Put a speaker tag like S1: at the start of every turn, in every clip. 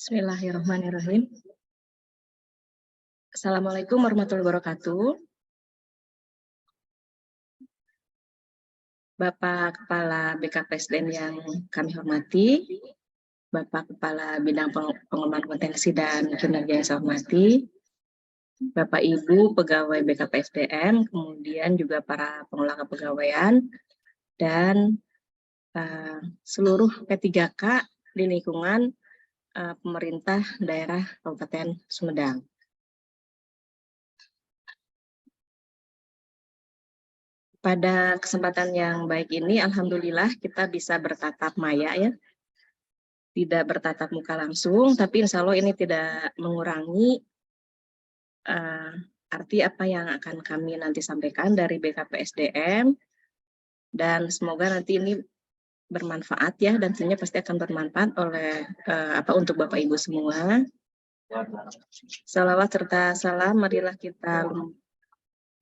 S1: Bismillahirrahmanirrahim. Assalamualaikum warahmatullahi wabarakatuh. Bapak Kepala BKPSDM yang kami hormati, Bapak Kepala Bidang Pengembangan Kompetensi dan Kinerja yang saya hormati, Bapak Ibu Pegawai BKPSDM, kemudian juga para pengelola kepegawaian, dan seluruh P3K di lingkungan pemerintah daerah Kabupaten Sumedang. Pada kesempatan yang baik ini, alhamdulillah kita bisa bertatap maya ya, tidak bertatap muka langsung, tapi insya Allah ini tidak mengurangi arti apa yang akan kami nanti sampaikan dari BKPSDM, dan semoga nanti ini bermanfaat ya, dan tentunya pasti akan bermanfaat oleh untuk Bapak Ibu semua. Salawat serta salam marilah kita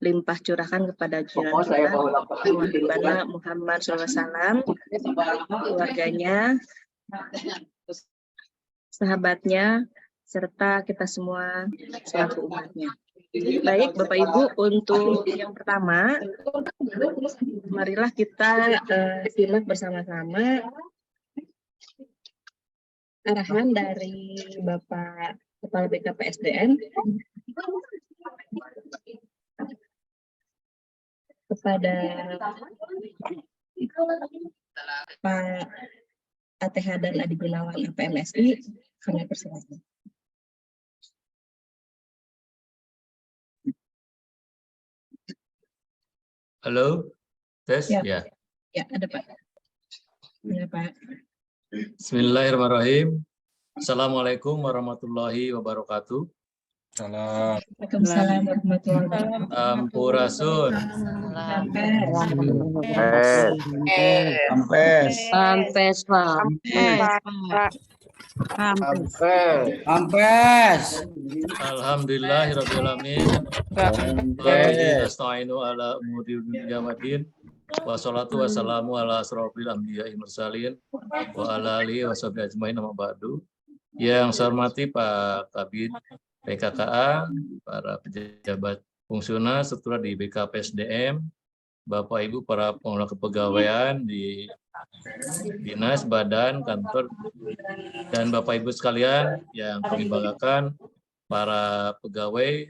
S1: limpah curahkan kepada junjungan Muhammad SAW, keluarganya, sahabatnya, serta kita semua selaku umatnya. Baik Bapak Ibu, untuk yang pertama, marilah kita simak bersama-sama arahan dari Bapak Kepala BKPSDM kepada Pak ATH dan Adi Gunawan APMSI. Kami persilakan.
S2: Halo, tes ya.
S1: Ya, ada Pak. Ya, Pak.
S2: Bismillahirrahmanirrahim. Assalamualaikum warahmatullahi wabarakatuh.
S1: Waalaikumsalam warahmatullahi wabarakatuh.
S2: Sampurasun. Alhamdulillahirabbil alamin. Nasta'inu ala umuri dunya waddin. Wassalatu wassalamu ala asrofil anbiya'i mursalin wa ala alihi washabihi ajmain, amma ba'du. Yang saya hormati Pak Kabid PKKA, para pejabat fungsional struktural di BKPSDM, Bapak Ibu para pengelola kepegawaian di dinas, badan, kantor, dan Bapak Ibu sekalian yang kami banggakan, para pegawai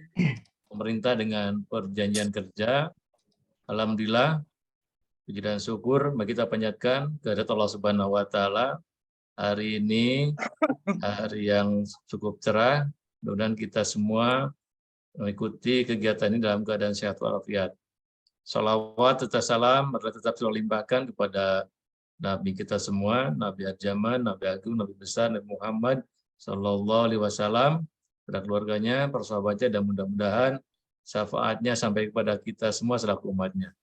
S2: pemerintah dengan perjanjian kerja. Alhamdulillah, puji dan syukur bagi kita panjatkan kehadirat Allah Subhanahu wa Ta'ala. Hari ini hari yang cukup cerah, mudah-mudahan kita semua mengikuti kegiatan ini dalam keadaan sehat walafiat. Salawat serta salam tetap selalu limpahkan kepada Nabi kita semua, Nabi Ad-Zaman, Nabi Agung, Nabi besar, Nabi Muhammad Sallallahu Alaihi Wasallam, pada keluarganya, para sahabatnya, dan mudah-mudahan syafaatnya sampai kepada kita semua selaku umatnya.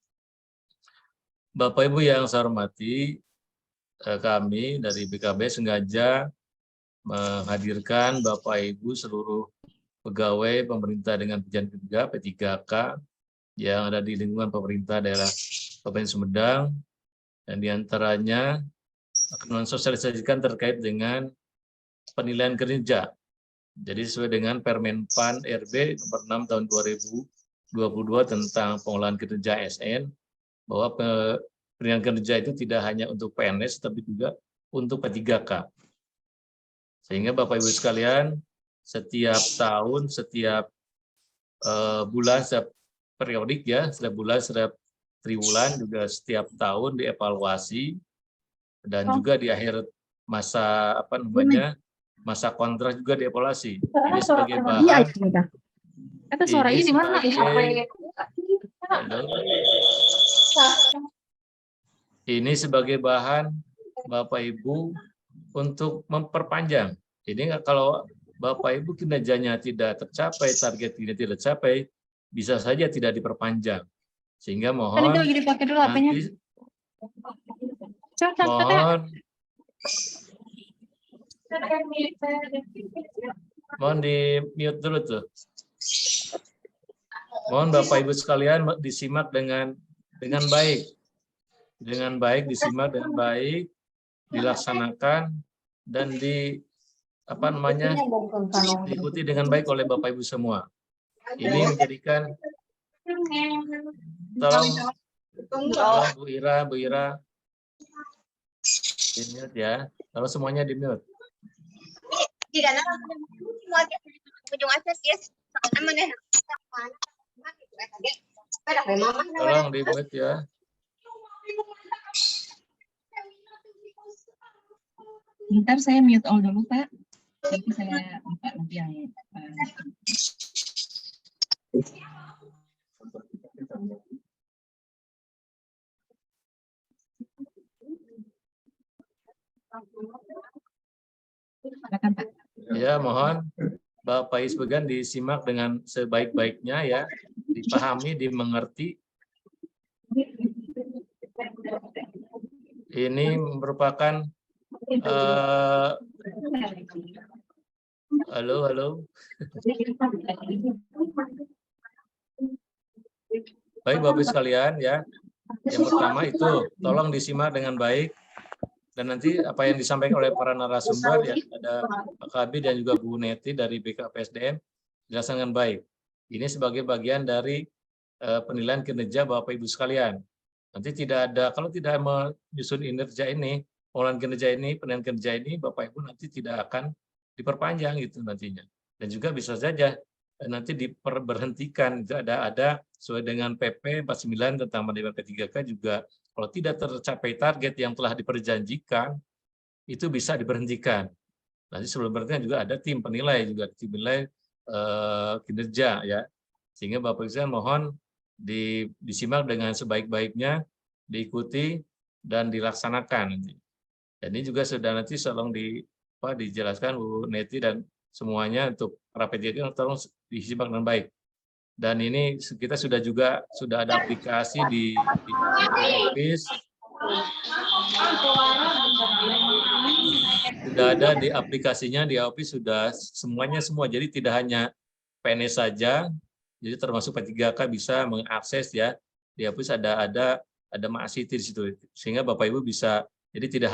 S2: Bapak Ibu yang saya hormati, kami dari BKB sengaja menghadirkan Bapak Ibu seluruh pegawai pemerintah dengan perjanjian kerja P3K yang ada di lingkungan pemerintah daerah Kabupaten Sumedang, dan diantaranya akan mensosialisasikan terkait dengan penilaian kinerja. Jadi sesuai dengan Permen PAN RB nomor 6 tahun 2022 tentang pengolahan kinerja ASN, bahwa penilaian kinerja itu tidak hanya untuk PNS, tapi juga untuk P3K. Sehingga Bapak Ibu sekalian, setiap tahun, setiap bulan, setiap periodik ya, setiap bulan, setiap triwulan, juga setiap tahun dievaluasi, dan juga di akhir masa masa kontrak juga dievaluasi. Ini sebagai bahan. Ini sebagai bahan Bapak Ibu untuk memperpanjang. Ini kalau Bapak Ibu kinerjanya tidak tercapai, target ini tidak tercapai, bisa saja tidak diperpanjang. Sehingga mohon nanti, mohon di mute dulu tuh. Mohon Bapak Ibu sekalian disimak dengan baik. Dengan baik, disimak dengan baik, dilaksanakan dan apa namanya, diikuti dengan baik oleh Bapak Ibu semua. Ini menjadikan, tolong Bu Ira, di mute ya. Kalau semuanya di mute. Tolong di mute ya.
S1: Bentar saya mute all dulu Pak. Nanti saya buka nanti yang silakan Pak.
S2: Ya, mohon Bapak Isbegan disimak dengan sebaik-baiknya ya, dipahami, dimengerti. Ini merupakan halo. Baik Bapak Ibu sekalian ya. Yang pertama itu tolong disimak dengan baik, dan nanti apa yang disampaikan oleh para narasumber ya, ada Pak Kabid dan juga Bu Neti dari BKPSDM dijelaskan dengan baik. Ini sebagai bagian dari penilaian kinerja Bapak Ibu sekalian. Nanti tidak ada, kalau tidak menyusun kinerja ini, pengelolaan kinerja ini, penilaian kinerja ini, Bapak Ibu nanti tidak akan diperpanjang gitu nantinya. Dan juga bisa saja nanti diberhentikan. Ada sesuai dengan PP 49 tentang manajemen P3K juga, kalau tidak tercapai target yang telah diperjanjikan, itu bisa diberhentikan. Nanti sebelum berhentikan juga ada tim penilai, juga tim penilai kinerja ya. Sehingga Bapak Ibu mohon disimak dengan sebaik-baiknya, diikuti dan dilaksanakan. Dan ini juga sudah nanti tolong dijelaskan Bu Neti dan semuanya untuk para PJK tolong disimak dengan baik. Dan ini kita sudah ada aplikasi di Office. Sudah ada di aplikasinya di Office, sudah semuanya semua. Jadi tidak hanya PNS saja, jadi termasuk P3K bisa mengakses ya. Di Office ada Maasiti di situ. Sehingga Bapak Ibu bisa, jadi tidak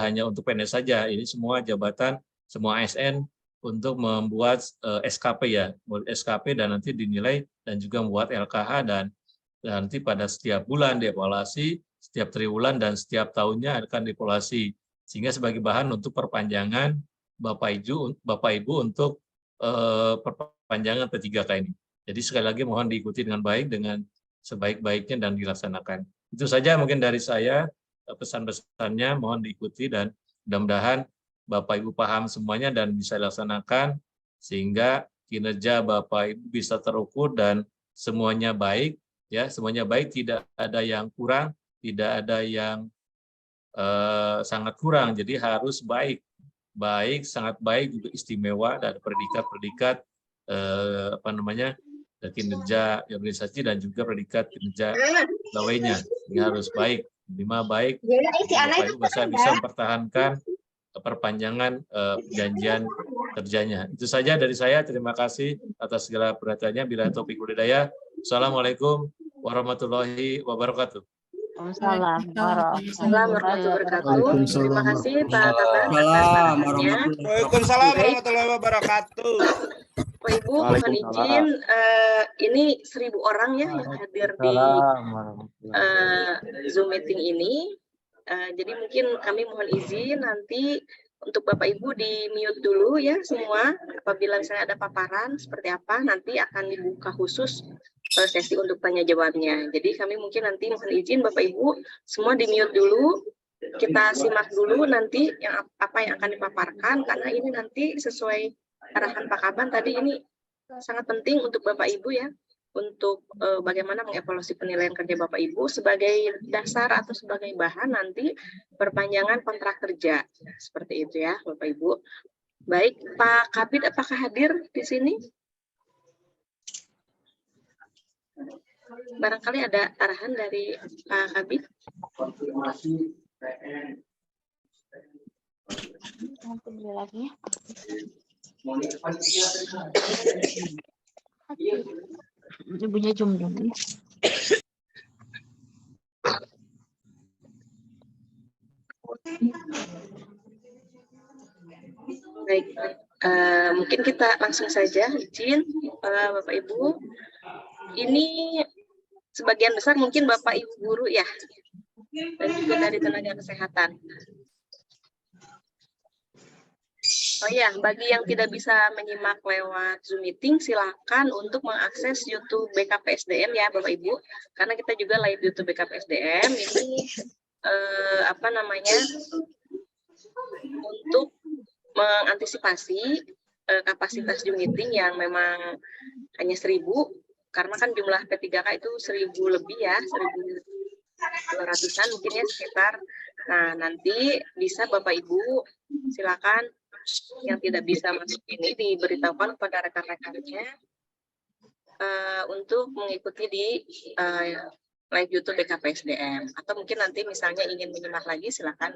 S2: hanya untuk PNS saja, ini semua jabatan, semua ASN untuk membuat SKP ya, SKP dan nanti dinilai dan juga membuat LKH dan nanti pada setiap bulan dievaluasi, setiap triwulan dan setiap tahunnya akan dievaluasi, sehingga sebagai bahan untuk perpanjangan Bapak Ibu untuk perpanjangan P3K ini. Jadi sekali lagi mohon diikuti dengan baik, dengan sebaik-baiknya dan dilaksanakan. Itu saja mungkin dari saya, pesan-pesannya mohon diikuti dan mudah-mudahan Bapak Ibu paham semuanya dan bisa dilaksanakan sehingga kinerja Bapak Ibu bisa terukur dan semuanya baik ya, semuanya baik, tidak ada yang kurang, tidak ada yang sangat kurang. Jadi harus baik, sangat baik, juga istimewa, dan predikat-predikat kinerja organisasi dan juga predikat kinerja pegawainya. Ini harus baik, minimal baik. Bapak Ibu bisa mempertahankan perpanjangan perjanjian kerjanya. Itu saja dari saya. Terima kasih atas segala perhatiannya. Bila topik budaya. Assalamualaikum warahmatullahi wabarakatuh.
S1: Waalaikumsalam warahmatullahi wabarakatuh. Terima kasih Pak Kaban.
S3: Waalaikumsalam warahmatullahi wabarakatuh.
S1: Bapak Ibu, mohon izin, ini 1000 orang ya yang hadir di Zoom meeting ini. Jadi mungkin kami mohon izin nanti untuk Bapak Ibu di mute dulu ya semua. Apabila misalnya ada paparan seperti apa, nanti akan dibuka khusus sesi untuk tanya jawabnya. Jadi kami mungkin nanti mohon izin Bapak Ibu semua di mute dulu. Kita simak dulu nanti apa yang akan dipaparkan, karena ini nanti sesuai arahan Pak Kaban tadi, ini sangat penting untuk Bapak Ibu ya, untuk bagaimana mengevaluasi penilaian kerja Bapak Ibu sebagai dasar atau sebagai bahan nanti perpanjangan kontrak kerja. Seperti itu ya Bapak Ibu. Baik, Pak Kabid apakah hadir di sini? Barangkali ada arahan dari Pak Kabid.
S4: Lagi. Ibunya jom dulu.
S1: Baik, Mungkin kita langsung saja izin Bapak Ibu. Ini sebagian besar mungkin Bapak Ibu guru ya, dan juga dari tenaga kesehatan. Oh ya, bagi yang tidak bisa menyimak lewat Zoom meeting, silakan untuk mengakses YouTube BKPSDM ya Bapak Ibu, karena kita juga live YouTube BKPSDM ini untuk mengantisipasi kapasitas Zoom meeting yang memang hanya 1.000, karena kan jumlah P3K itu 1.000 lebih ya, 1.200-an mungkin ya sekitar. Nah, nanti bisa Bapak Ibu silakan yang tidak bisa masuk ini diberitahukan kepada rekan-rekannya untuk mengikuti di live YouTube BKPSDM, atau mungkin nanti misalnya ingin menyimak lagi silakan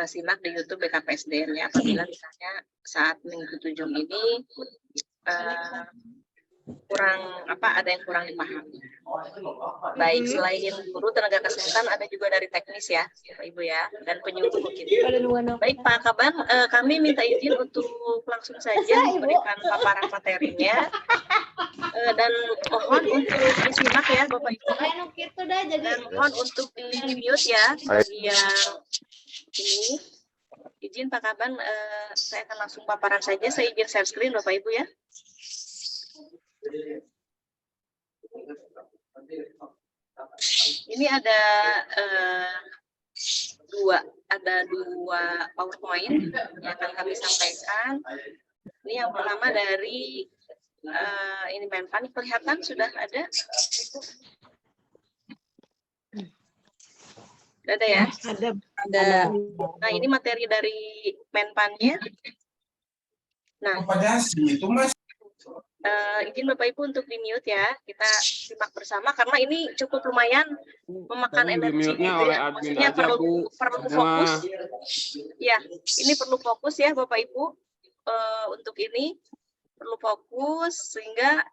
S1: simak di YouTube BKPSDM ya, apabila misalnya saat mengikuti Zoom ini ada yang kurang dipahami. Baik, selain guru tenaga kesehatan ada juga dari teknis ya Bapak Ibu ya, dan penyuluh mungkin. Baik Pak Kaban, kami minta izin untuk langsung saja memberikan paparan materinya, dan mohon untuk disimak ya Bapak Ibu, dan mohon untuk di-mute ya bagi yang ini. Izin Pak Kaban, saya akan langsung paparan saja, saya izin share screen Bapak Ibu ya. Ini ada dua PowerPoint yang akan kami sampaikan. Ini yang pertama dari ini Menpan, kelihatan sudah ada? Ada ya? Ada. Nah, ini materi dari Menpannya. Nah, izin Bapak Ibu untuk di-mute ya, kita simak bersama karena ini cukup lumayan memakan energi gitu ya. Maksudnya perlu fokus. Ya, ini perlu fokus ya Bapak Ibu. Untuk ini perlu fokus sehingga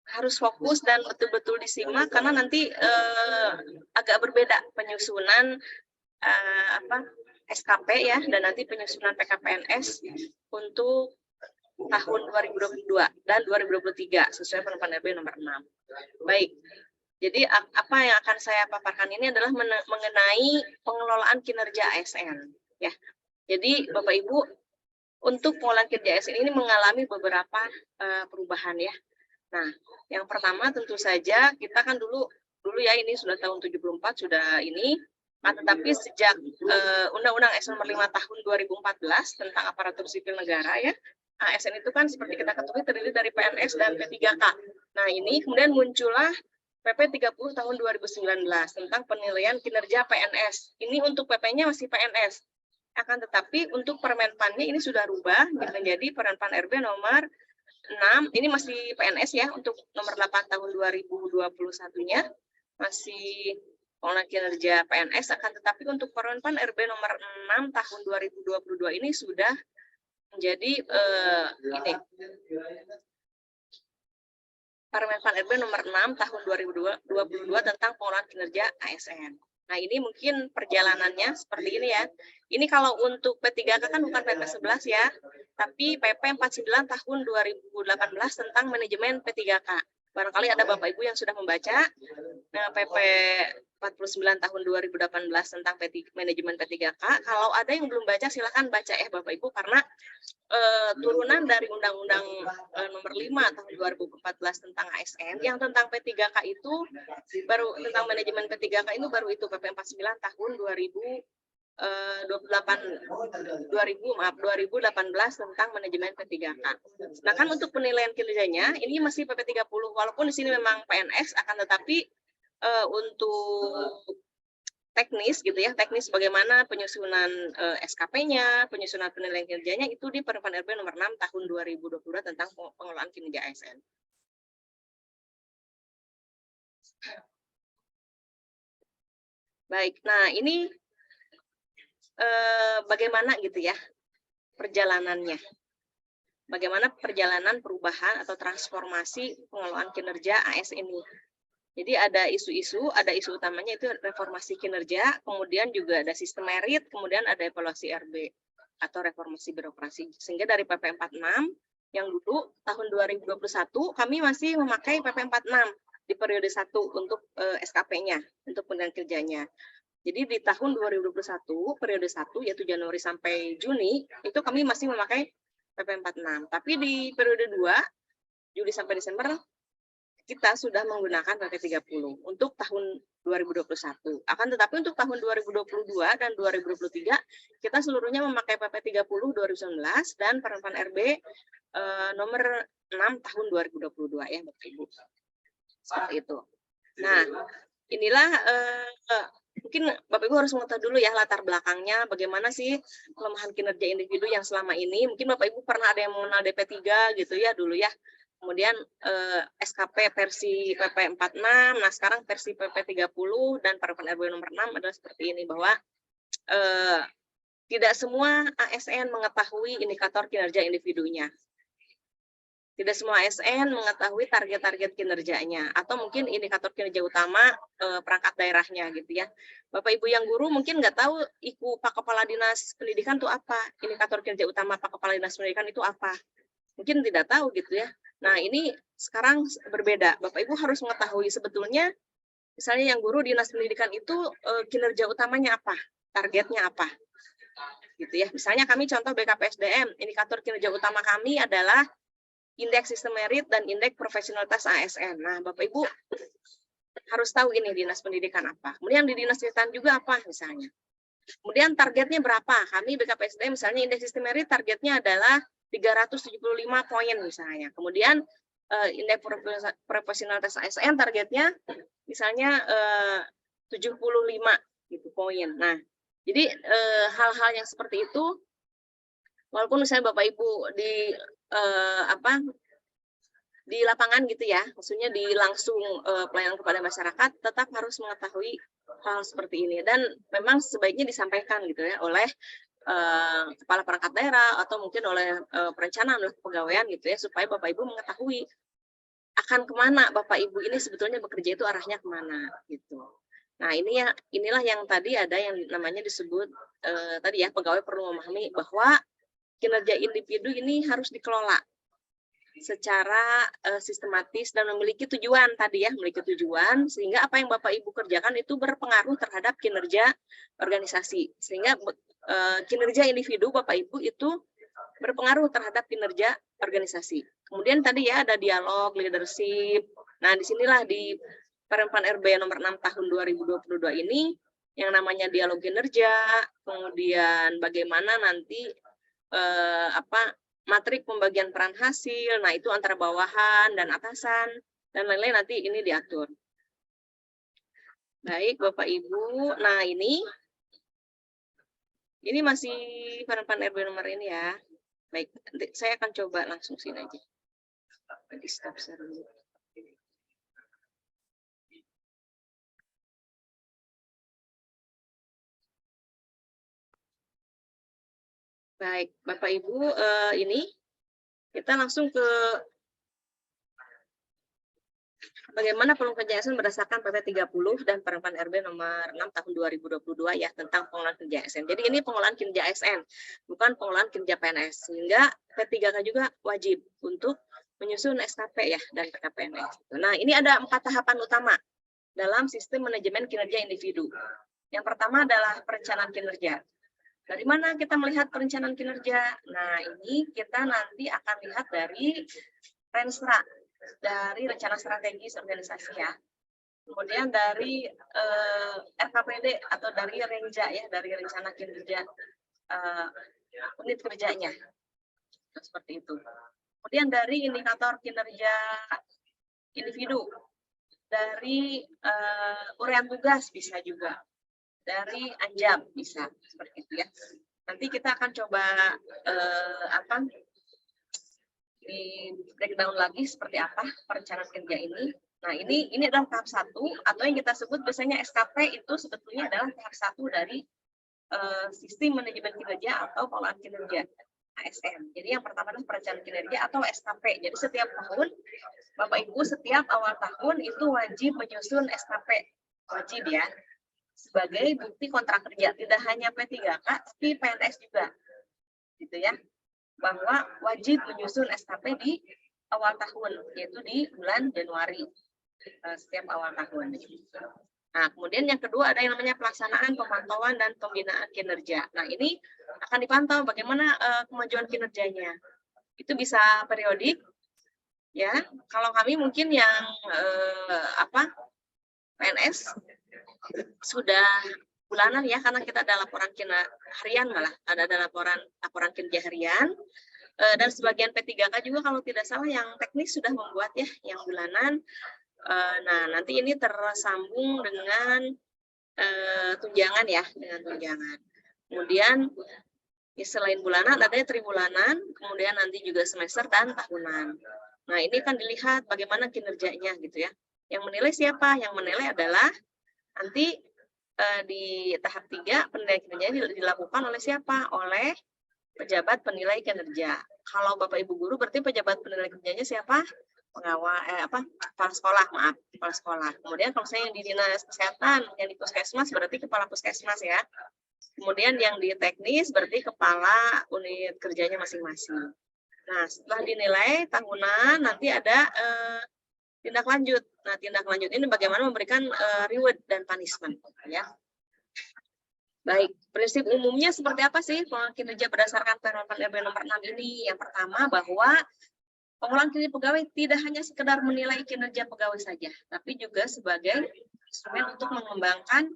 S1: harus fokus dan betul-betul disimak karena nanti agak berbeda penyusunan SKP ya, dan nanti penyusunan PKPNS untuk tahun 2022 dan 2023 sesuai Permen RB nomor 6. Baik, jadi apa yang akan saya paparkan ini adalah mengenai pengelolaan kinerja ASN ya. Jadi Bapak Ibu, untuk pengelolaan kinerja ASN ini mengalami beberapa perubahan ya. Nah, yang pertama tentu saja kita kan dulu ya, ini sudah tahun 74 sudah ini. Nah, tetapi sejak Undang-Undang ASN nomor 5 tahun 2014 tentang aparatur sipil negara ya, ASN itu kan seperti kita ketahui terdiri dari PNS dan P3K. Nah, ini kemudian muncullah PP 30 tahun 2019 tentang penilaian kinerja PNS. Ini untuk PP-nya masih PNS. Akan tetapi untuk Permenpannya ini sudah rubah menjadi Permenpan RB nomor 6, ini masih PNS ya, untuk nomor 8 tahun 2021-nya masih pengelolaan kinerja PNS, akan tetapi untuk Permenpan RB nomor 6 tahun 2022 ini sudah menjadi ini Permenpan RB nomor 6 tahun 2022 tentang pengelolaan kinerja ASN. Nah, ini mungkin perjalanannya seperti ini ya. Ini kalau untuk P3K kan bukan PP 11 ya, tapi PP 49 tahun 2018 tentang manajemen P3K. Barangkali ada Bapak Ibu yang sudah membaca PP 49 tahun 2018 tentang manajemen P3K. Kalau ada yang belum baca, silakan baca ya Bapak Ibu, karena turunan dari Undang-Undang nomor 5 tahun 2014 tentang ASN, yang tentang P3K itu baru, tentang manajemen P3K itu baru itu PP 49 tahun 2018 tentang manajemen P3K. Sedangkan untuk penilaian kinerjanya ini masih PP 30, walaupun di sini memang PNS, akan tetapi untuk teknis gitu ya, teknis bagaimana penyusunan SKP-nya, penyusunan penilaian kinerjanya itu di Permen RB nomor 6 tahun 2022 tentang pengelolaan kinerja ASN. Baik, nah ini bagaimana gitu ya perjalanannya. Bagaimana perjalanan perubahan atau transformasi pengelolaan kinerja ASN ini. Jadi ada isu-isu, ada isu utamanya itu reformasi kinerja, kemudian juga ada sistem merit, kemudian ada evaluasi RB atau reformasi birokrasi. Sehingga dari PP 46 yang dulu tahun 2021 kami masih memakai PP 46 di periode 1 untuk SKP-nya, untuk penilaian kerjanya. Jadi di tahun 2021 periode 1 yaitu Januari sampai Juni itu kami masih memakai PP 46. Tapi di periode 2 Juli sampai Desember kita sudah menggunakan PP 30 untuk tahun 2021. Akan tetapi untuk tahun 2022 dan 2023 kita seluruhnya memakai PP 30 2019 dan penerapan RB nomor 6 tahun 2022 ya Bapak Ibu. Seperti itu. Nah, inilah mungkin Bapak Ibu harus mengetahui dulu ya latar belakangnya bagaimana sih kelemahan kinerja individu yang selama ini. Mungkin Bapak Ibu pernah ada yang mengenal DP3 gitu ya dulu ya. Kemudian SKP versi PP 46, nah sekarang versi PP 30 dan penerapan RB nomor 6 adalah seperti ini bahwa tidak semua ASN mengetahui indikator kinerja individunya. Tidak semua ASN mengetahui target-target kinerjanya atau mungkin indikator kinerja utama perangkat daerahnya gitu ya. Bapak Ibu yang guru mungkin nggak tahu IKU Pak Kepala Dinas Pendidikan itu apa, indikator kinerja utama Pak Kepala Dinas Pendidikan itu apa. Mungkin tidak tahu gitu ya. Nah, ini sekarang berbeda. Bapak Ibu harus mengetahui sebetulnya misalnya yang guru Dinas Pendidikan itu kinerja utamanya apa, targetnya apa. Gitu ya. Misalnya kami contoh BKPSDM, indikator kinerja utama kami adalah indeks sistem merit dan indeks profesionalitas ASN. Nah, Bapak Ibu harus tahu ini Dinas Pendidikan apa. Kemudian di Dinas Kesehatan juga apa misalnya. Kemudian targetnya berapa? Kami BKPSDM misalnya indeks sistem merit targetnya adalah 375 poin misalnya. Kemudian indeks profesionalitas ASN targetnya misalnya 75 gitu poin. Nah, jadi hal-hal yang seperti itu walaupun misalnya Bapak Ibu di di lapangan gitu ya, maksudnya di langsung pelayanan kepada masyarakat tetap harus mengetahui hal seperti ini dan memang sebaiknya disampaikan gitu ya oleh kepala perangkat daerah atau mungkin oleh perencanaan oleh kepegawaian gitu ya supaya Bapak Ibu mengetahui akan kemana Bapak Ibu ini sebetulnya bekerja itu arahnya kemana gitu. Nah inilah yang tadi ada yang namanya disebut tadi ya pegawai perlu memahami bahwa kinerja individu ini harus dikelola secara sistematis dan memiliki tujuan tadi ya, memiliki tujuan sehingga apa yang Bapak Ibu kerjakan itu berpengaruh terhadap kinerja organisasi. Sehingga kinerja individu Bapak Ibu itu berpengaruh terhadap kinerja organisasi. Kemudian tadi ya ada dialog, leadership. Nah, disinilah di penerapan RB nomor 6 tahun 2022 ini yang namanya dialog kinerja, kemudian bagaimana nanti matrik pembagian peran hasil, nah itu antara bawahan dan atasan, dan lain-lain nanti ini diatur. Baik, Bapak Ibu, nah ini masih penerapan RB nomor ini ya. Baik, saya akan coba langsung sini aja. Di stop share dulu. Baik, Bapak Ibu, ini kita langsung ke bagaimana pengelolaan kerja ASN berdasarkan PP 30 dan penerapan RB nomor 6 tahun 2022 ya tentang pengelolaan kerja ASN. Jadi ini pengelolaan kinerja ASN, bukan pengelolaan kinerja PNS. Sehingga P3K juga wajib untuk menyusun SKP ya dan PKPNS. Nah, ini ada 4 tahapan utama dalam sistem manajemen kinerja individu. Yang pertama adalah perencanaan kinerja. Dari mana kita melihat perencanaan kinerja? Nah, ini kita nanti akan lihat dari Renstra, dari rencana strategis organisasi ya. Kemudian dari RKPD atau dari Renja ya, dari rencana kinerja unit kerjanya. Nah, seperti itu. Kemudian dari indikator kinerja individu, dari urean tugas bisa juga. Dari Anjam bisa seperti itu ya. Nanti kita akan coba di breakdown lagi seperti apa perencanaan kerja ini. Nah, ini adalah tahap 1 atau yang kita sebut biasanya SKP itu sebetulnya adalah tahap 1 dari sistem manajemen kinerja atau pengelolaan kinerja ASN. Jadi yang pertama adalah perencanaan kinerja atau SKP. Jadi setiap tahun Bapak Ibu setiap awal tahun itu wajib menyusun SKP. Wajib ya. Sebagai bukti kontrak kerja, tidak hanya P3K tapi PNS juga. Gitu ya. Bahwa wajib menyusun SKP di awal tahun, yaitu di bulan Januari setiap awal tahun. Nah, kemudian yang kedua ada yang namanya pelaksanaan, pemantauan, dan pembinaan kinerja. Nah, ini akan dipantau bagaimana kemajuan kinerjanya. Itu bisa periodik, ya. Kalau kami mungkin yang PNS sudah bulanan ya, karena kita ada laporan harian malah, ada laporan kinerja harian. Dan sebagian P3K juga kalau tidak salah yang teknis sudah membuat ya, yang bulanan. Nah, nanti ini tersambung dengan tunjangan ya, dengan tunjangan. Kemudian ya, selain bulanan ada tribulanan, kemudian nanti juga semester dan tahunan. Nah, ini kan dilihat bagaimana kinerjanya gitu ya. Yang menilai siapa? Yang menilai adalah nanti di tahap 3 penilaian kinerja dilakukan oleh siapa? Oleh pejabat penilai kinerja. Kalau Bapak Ibu guru berarti pejabat penilai kinerjanya siapa? Kepala sekolah, kepala sekolah. Kemudian kalau saya yang di dinas kesehatan, yang di puskesmas berarti kepala puskesmas ya. Kemudian yang di teknis berarti kepala unit kerjanya masing-masing. Nah, setelah dinilai tahunan nanti ada tindak lanjut. Nah, tindak lanjut ini bagaimana memberikan reward dan punishment ya. Baik, prinsip umumnya seperti apa sih pengolahan kinerja berdasarkan Permen RB nomor 6 ini? Yang pertama bahwa pengolahan kinerja pegawai tidak hanya sekedar menilai kinerja pegawai saja, tapi juga sebagai instrumen untuk mengembangkan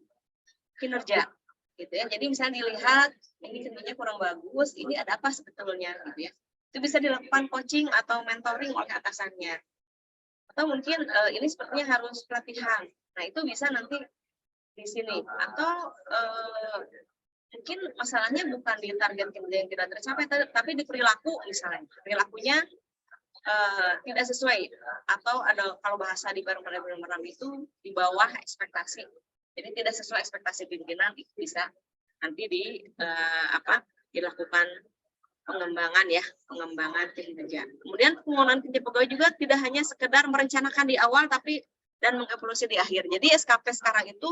S1: kinerja, gitu ya. Jadi misalnya dilihat ini kinerjanya kurang bagus, ini ada apa sebetulnya, gitu ya. Itu bisa dilakukan coaching atau mentoring oleh atasannya. Atau mungkin ini sepertinya harus pelatihan. Nah itu bisa nanti di sini. Atau mungkin masalahnya bukan di target kinerja yang tidak tercapai, tapi di perilaku misalnya. Perilakunya tidak sesuai atau ada kalau bahasa di Permen nomor 6 itu di bawah ekspektasi. Jadi tidak sesuai ekspektasi pimpinan, itu bisa nanti dilakukan pengembangan kinerja. Kemudian pengolahan kinerja pegawai juga tidak hanya sekedar merencanakan di awal dan mengevaluasi di akhir. Jadi SKP sekarang itu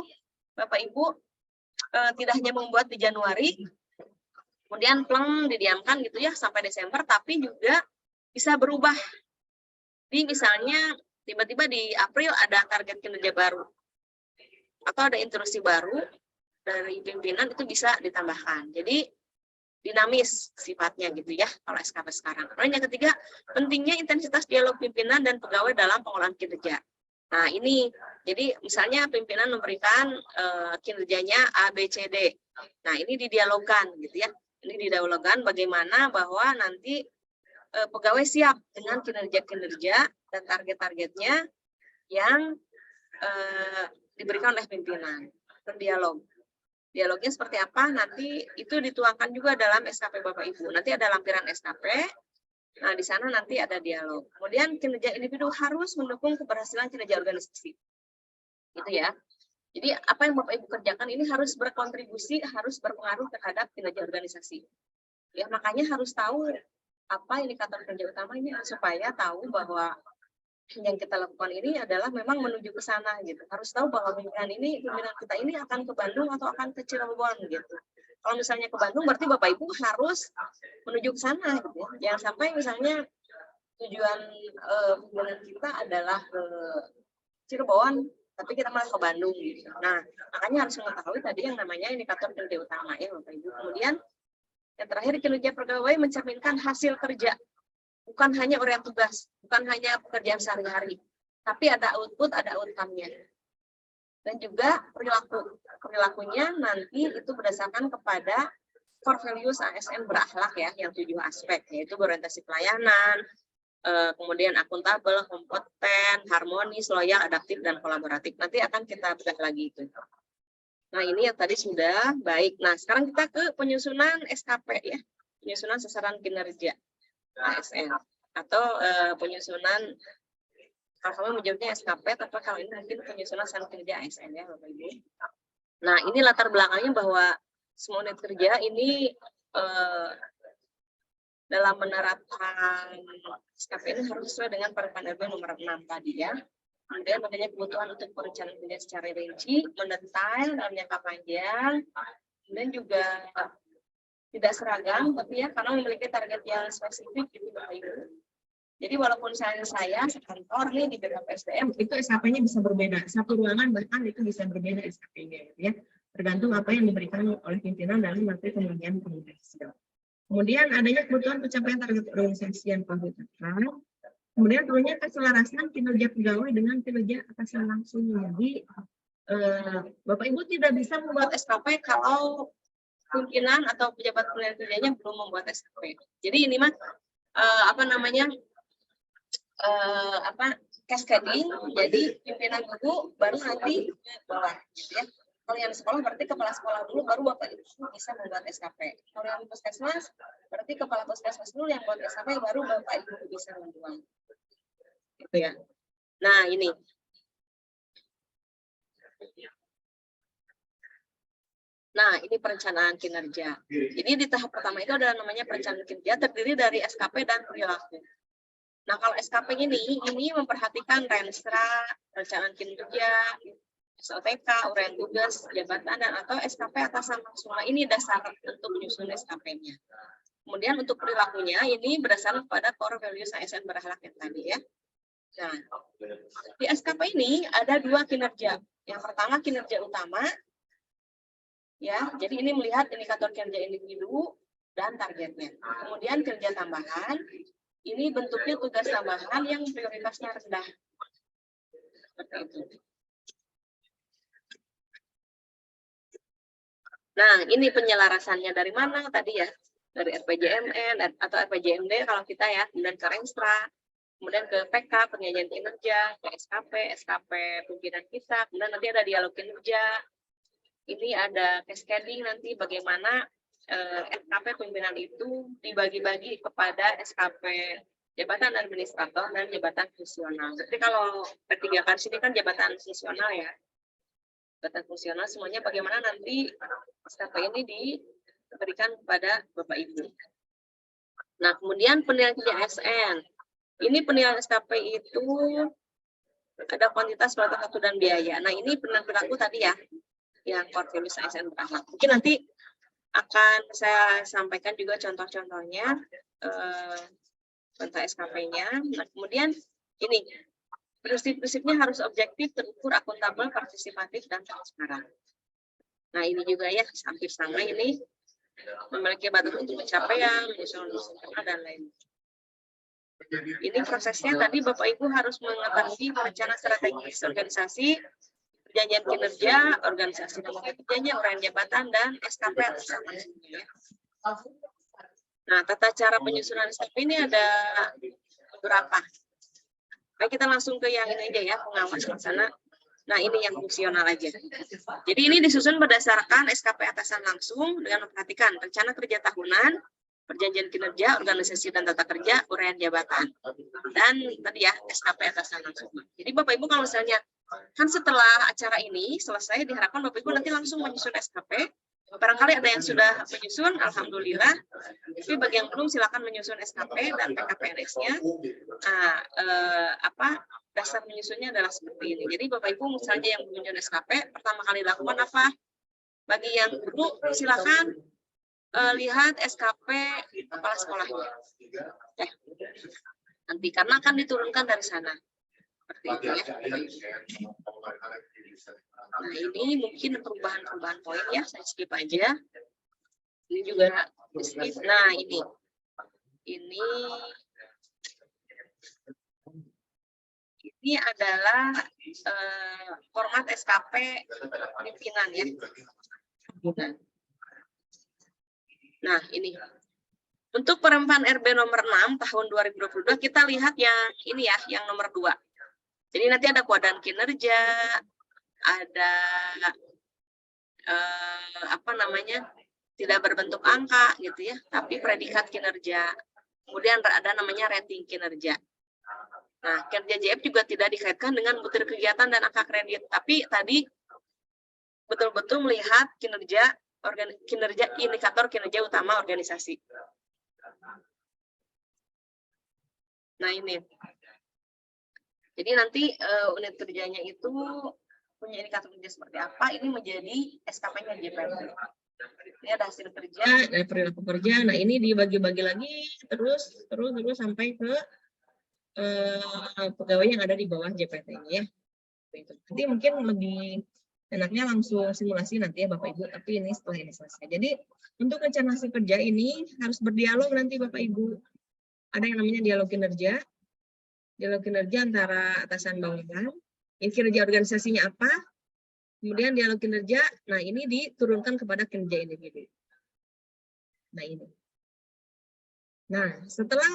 S1: Bapak Ibu tidak hanya membuat di Januari, kemudian pleng didiamkan gitu ya sampai Desember, tapi juga bisa berubah. Di misalnya tiba-tiba di April ada target kinerja baru atau ada instruksi baru dari pimpinan, itu bisa ditambahkan. Jadi dinamis sifatnya gitu ya kalau SKP sekarang. Kemudian yang ketiga, pentingnya intensitas dialog pimpinan dan pegawai dalam pengolahan kinerja. Nah ini, jadi misalnya pimpinan memberikan kinerjanya A, B, C, D. Nah ini didialogkan gitu ya. Ini didialogkan bagaimana bahwa nanti pegawai siap dengan kinerja-kinerja dan target-targetnya yang diberikan oleh pimpinan. Berdialog. Dialognya seperti apa? Nanti itu dituangkan juga dalam SKP Bapak Ibu. Nanti ada lampiran SKP. Nah, di sana nanti ada dialog. Kemudian kinerja individu harus mendukung keberhasilan kinerja organisasi. Gitu ya. Jadi apa yang Bapak Ibu kerjakan ini harus berkontribusi, harus berpengaruh terhadap kinerja organisasi. Ya, makanya harus tahu apa indikator kinerja utama ini supaya tahu bahwa yang kita lakukan ini adalah memang menuju ke sana gitu. Harus tahu bahwa pimpinan kita ini akan ke Bandung atau akan ke Cirebon gitu. Kalau misalnya ke Bandung berarti Bapak Ibu harus menuju ke sana gitu. Jangan sampai misalnya tujuan pimpinan kita adalah ke Cirebon tapi kita malah ke Bandung gitu. Nah, makanya harus mengetahui tadi yang namanya indikator kinerja utama ya Bapak Ibu. Kemudian yang terakhir, kinerja pegawai mencerminkan hasil kerja. Bukan hanya urian tugas, bukan hanya pekerjaan sehari-hari, tapi ada output, ada outcome-nya. Dan juga perilakunya nanti itu berdasarkan kepada core values ASN berakhlak ya, yang 7 aspek, yaitu berorientasi pelayanan, kemudian akuntabel, kompeten, harmonis, loyal, adaptif, dan kolaboratif. Nanti akan kita bedah lagi itu. Nah ini yang tadi sudah baik. Nah sekarang kita ke penyusunan SKP ya, penyusunan sasaran kinerja ASN atau penyusunan, kalau kamu menyebutnya SKP, tapi kalau ini mungkin penyusunan sasaran kinerja ASN ya Bapak Ibu. Nah ini latar belakangnya bahwa semua unit kerja ini dalam menerapkan SKP ini harus sesuai dengan Permen RB nomor 6 tadi ya. Kemudian adanya kebutuhan untuk perencanaan kerja secara rinci, mendetail dalam jangka panjang, kemudian juga tidak seragam, tapi ya karena memiliki target yang spesifik gitu Bapak Ibu. Jadi walaupun saya sekantor nih di BKPSDM, itu SKP-nya bisa berbeda. Satu ruangan bahkan itu bisa berbeda SKP-nya gitu ya. Tergantung apa yang diberikan oleh pimpinan dalam materi pembagian komunikasi. Kemudian adanya kebutuhan pencapaian target organisasi yang ditetapkan. Kemudian tentunya keselarasan kinerja pegawai dengan kinerja atasan langsung. Jadi Bapak Ibu tidak bisa membuat SKP kalau pimpinan atau pejabat pelayan kerjanya belum membuat SKP. Jadi ini mah cascading. Jadi pimpinan dulu baru nanti ke bawah gitu ya. Kalau yang sekolah berarti kepala sekolah dulu, baru Bapak Ibu bisa membuat SKP. Kalau yang puskesmas berarti kepala puskesmas dulu yang buat SKP, baru Bapak Ibu bisa membuat. Gitu ya. Nah ini. Nah ini perencanaan kinerja. Jadi di tahap pertama itu adalah namanya perencanaan kinerja, terdiri dari SKP dan perilaku. Nah kalau SKP ini memperhatikan renstra, perencanaan kinerja, SLTK, uraian tugas, jabatan, dan atau SKP atasan langsung. Nah, ini dasar untuk menyusun SKP-nya. Kemudian untuk perilakunya, ini berdasarkan pada core values ASN berakhlak yang tadi ya. Nah, di SKP ini ada dua kinerja. Yang pertama kinerja utama, ya. Jadi ini melihat indikator kinerja individu dan targetnya. Kemudian kinerja tambahan, ini bentuknya tugas tambahan yang prioritasnya rendah. Seperti itu. Nah, ini penyelarasannya dari mana tadi ya? Dari RPJMN atau RPJMD kalau kita ya, kemudian ke Renstra, kemudian ke PK, penyajian kinerja, ke SKP pimpinan kita, kemudian nanti ada dialog kinerja. Ini ada cascading nanti bagaimana SKP pimpinan itu dibagi-bagi kepada SKP jabatan administrator dan jabatan fungsional. Jadi kalau P3K sini kan jabatan fungsional ya. Jabatan fungsional semuanya bagaimana nanti SKP ini diberikan kepada Bapak Ibu. Nah, kemudian penilaian kerja ASN. Ini penilaian SKP itu ada kuantitas, kualitas, waktu, dan biaya. Nah, ini penilaian perilaku tadi ya, yang core values ASN berakhlak. Mungkin nanti akan saya sampaikan juga contoh-contohnya tentang SKP-nya. Nah, kemudian ini prinsip-prinsipnya harus objektif, terukur, akuntabel, partisipatif, dan transparan. Nah ini juga ya hampir sama ini, memiliki batas untuk pencapaian, menyusun dan lain. Ini prosesnya tadi Bapak Ibu harus mengetahui rencana strategis organisasi, perjanjian kinerja, organisasi nomor kerjanya, uraian jabatan, dan SKP atasan langsungnya. Nah tata cara penyusunan SKP ini ada beberapa. Baik, kita langsung ke yang ini aja ya, pengawas pelaksana. Nah, ini yang fungsional aja. Jadi ini disusun berdasarkan SKP atasan langsung dengan memperhatikan rencana kerja tahunan, perjanjian kinerja, organisasi dan tata kerja, uraian jabatan. Dan tadi ya, SKP atasan langsung. Jadi Bapak Ibu kalau misalnya, kan setelah acara ini selesai, diharapkan Bapak Ibu nanti langsung menyusun SKP. Barangkali ada yang sudah menyusun, alhamdulillah. Tapi bagi yang belum silakan menyusun SKP dan PKPNS-nya. Nah, dasar menyusunnya adalah seperti ini. Jadi Bapak Ibu misalnya yang menyusun SKP, pertama kali lakukan apa? Bagi yang dulu silakan lihat SKP kepala sekolahnya. Nanti karena akan diturunkan dari sana. Seperti itu ya. Nah ini mungkin perubahan-perubahan poin ya, saya skip aja. Ini juga skip. Nah ini adalah format SKP pimpinan ya. Nah ini untuk perempuan RB nomor 6 tahun 2022 kita lihat yang ini ya, yang nomor 2. Jadi nanti ada kuadran kinerja, ada tidak berbentuk angka gitu ya, tapi predikat kinerja. Kemudian ada namanya rating kinerja. Nah, kinerja JF juga tidak dikaitkan dengan butir kegiatan dan angka kredit, tapi tadi betul-betul melihat kinerja indikator kinerja utama organisasi. Nah ini. Jadi nanti unit kerjanya itu punya indikator kerja seperti apa, ini menjadi SKP-nya JPT. Ini ada hasil kerja, ada perilaku kerja. Nah ini dibagi-bagi lagi terus sampai ke pegawai yang ada di bawah JPT ini ya. Nanti mungkin lebih enaknya langsung simulasi nanti ya Bapak Ibu, tapi ini setelah ini selesai. Jadi untuk rencana hasil kerja ini harus berdialog nanti Bapak Ibu. Ada yang namanya dialog kinerja antara atasan bawahan, yang kinerja organisasinya apa, kemudian dialog kinerja, nah ini diturunkan kepada kinerja individu. Nah ini. Nah setelah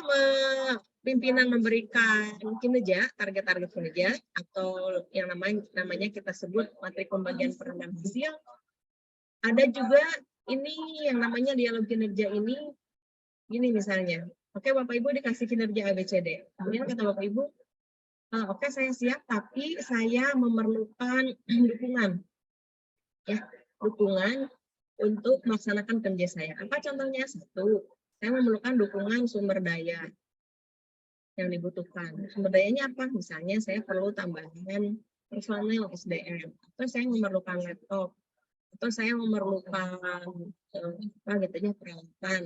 S1: pimpinan memberikan kinerja, target-target kinerja, atau yang namanya kita sebut materi pembagian peran dan hasil, ada juga ini yang namanya dialog kinerja ini, gini misalnya, oke Bapak Ibu dikasih kinerja ABCD, kemudian kata Bapak Ibu, oke saya siap, tapi saya memerlukan dukungan, ya dukungan untuk melaksanakan kerja saya. Apa contohnya? Satu, saya memerlukan dukungan sumber daya yang dibutuhkan. Sumber dayanya apa? Misalnya saya perlu tambahan personel SDM, atau saya memerlukan laptop, atau saya memerlukan peralatan,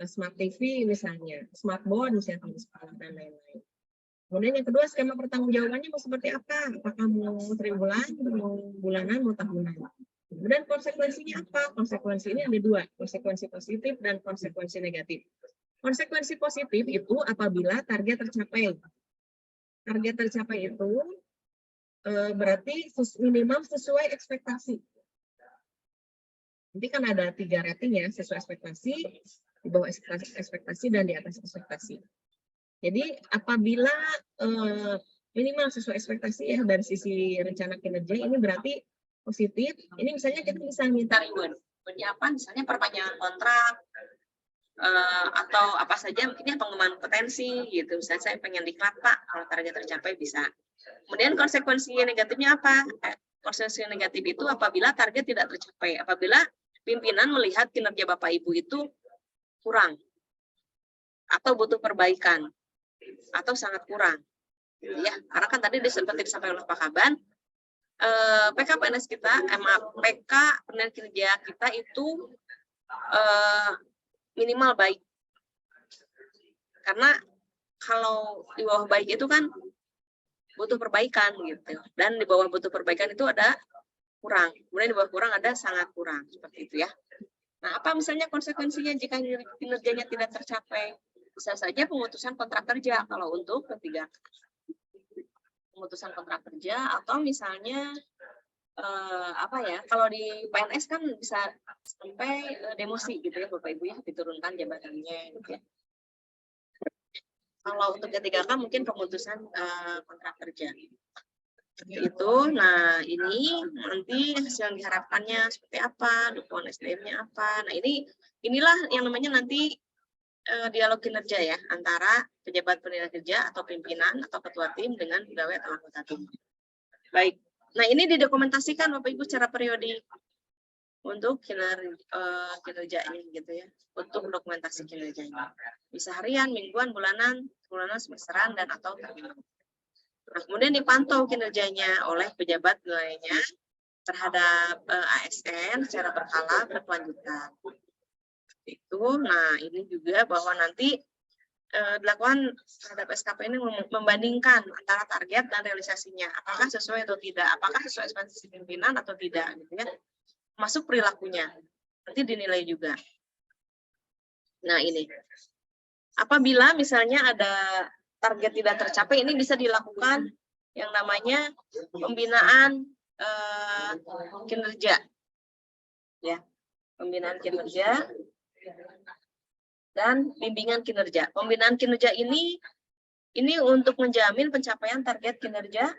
S1: smart TV misalnya, smartboard misalnya, dan lain-lain. Kemudian yang kedua, skema pertanggungjawabannya mau seperti apa? Apakah mau triwulan, mau bulanan, mau tahunan? Kemudian konsekuensinya apa? Konsekuensi ini ada dua, konsekuensi positif dan konsekuensi negatif. Konsekuensi positif itu apabila target tercapai. Target tercapai itu berarti minimal sesuai ekspektasi. Nanti kan ada 3 rating ya, sesuai ekspektasi, di bawah ekspektasi, dan di atas ekspektasi. Jadi apabila minimal sesuai ekspektasi ya dari sisi rencana kinerja, ini berarti positif. Ini misalnya kita bisa minta reward. Rewardnya apa? Misalnya perpanjangan kontrak, atau apa saja, mungkin pengembangan potensi gitu. Misalnya saya pengen diklat Pak, kalau target tercapai bisa. Kemudian konsekuensi negatifnya apa? Konsekuensi negatif itu apabila target tidak tercapai, apabila pimpinan melihat kinerja Bapak Ibu itu kurang atau butuh perbaikan atau sangat kurang. Ya, karena kan tadi seperti disampaikan oleh Pak Kaban, PK PNS kita, PK penerima kerja kita itu minimal baik. Karena kalau di bawah baik itu kan butuh perbaikan gitu. Dan di bawah butuh perbaikan itu ada kurang. Kemudian di bawah kurang ada sangat kurang. Seperti itu ya. Nah, apa misalnya konsekuensinya jika kinerjanya tidak tercapai? Bisa saja pemutusan kontrak kerja kalau untuk ketiga. Pemutusan kontrak kerja, atau misalnya apa ya, kalau di PNS kan bisa sampai demosi gitu ya Bapak Ibu ya, diturunkan jabatannya gitu ya. Kalau untuk ketiga kan mungkin pemutusan kontrak kerja. Seperti itu. Nah, ini nanti hasil yang diharapkannya seperti apa, dukungan SDM-nya apa. Nah, inilah yang namanya nanti dialog kinerja ya, antara pejabat penerima kerja atau pimpinan atau ketua tim dengan pegawai atau anggota tim. Baik. Nah, ini didokumentasikan Bapak Ibu secara periodik untuk kinerjanya gitu ya, untuk dokumentasi kinerjanya. Bisa harian, mingguan, bulanan, semesteran, dan atau tahunan. Nah, kemudian dipantau kinerjanya oleh pejabat lainnya terhadap ASN secara berkala berkelanjutan. Itu, nah ini juga bahwa nanti dilakukan terhadap SKP ini membandingkan antara target dan realisasinya, apakah sesuai atau tidak, apakah sesuai ekspektasi pimpinan atau tidak, gitu ya. Masuk perilakunya, nanti dinilai juga. Nah ini, apabila misalnya ada target tidak tercapai, ini bisa dilakukan yang namanya pembinaan kinerja, ya, pembinaan kinerja dan bimbingan kinerja. Pembinaan kinerja ini untuk menjamin pencapaian target kinerja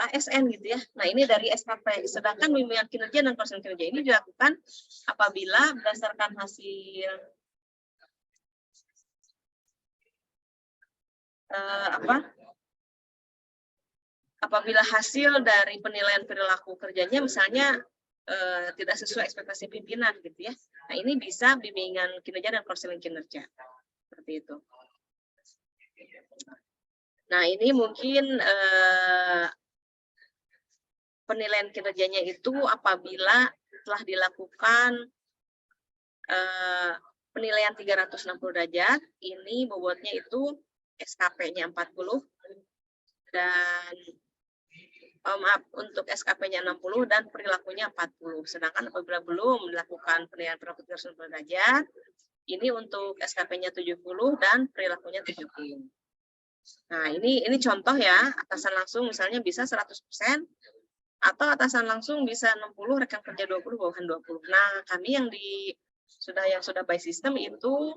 S1: ASN gitu ya. Nah, ini dari SKP. Sedangkan bimbingan kinerja dan konseling kinerja ini dilakukan apabila berdasarkan hasil apabila hasil dari penilaian perilaku kerjanya misalnya tidak sesuai ekspektasi pimpinan gitu ya. Nah, ini bisa bimbingan kinerja dan konseling kinerja. Seperti itu. Nah, ini mungkin penilaian kinerjanya itu apabila telah dilakukan penilaian 360 derajat, ini bobotnya itu SKP-nya 40 dan maaf, untuk SKP-nya 60 dan perilakunya 40. Sedangkan apabila belum melakukan penilaian perilaku 360 derajat, ini untuk SKP-nya 70 dan perilakunya 70. Nah, ini contoh ya, atasan langsung misalnya bisa 100%, atau atasan langsung bisa 60, rekan kerja 20, bawahan 20. Nah, kami yang sudah by system itu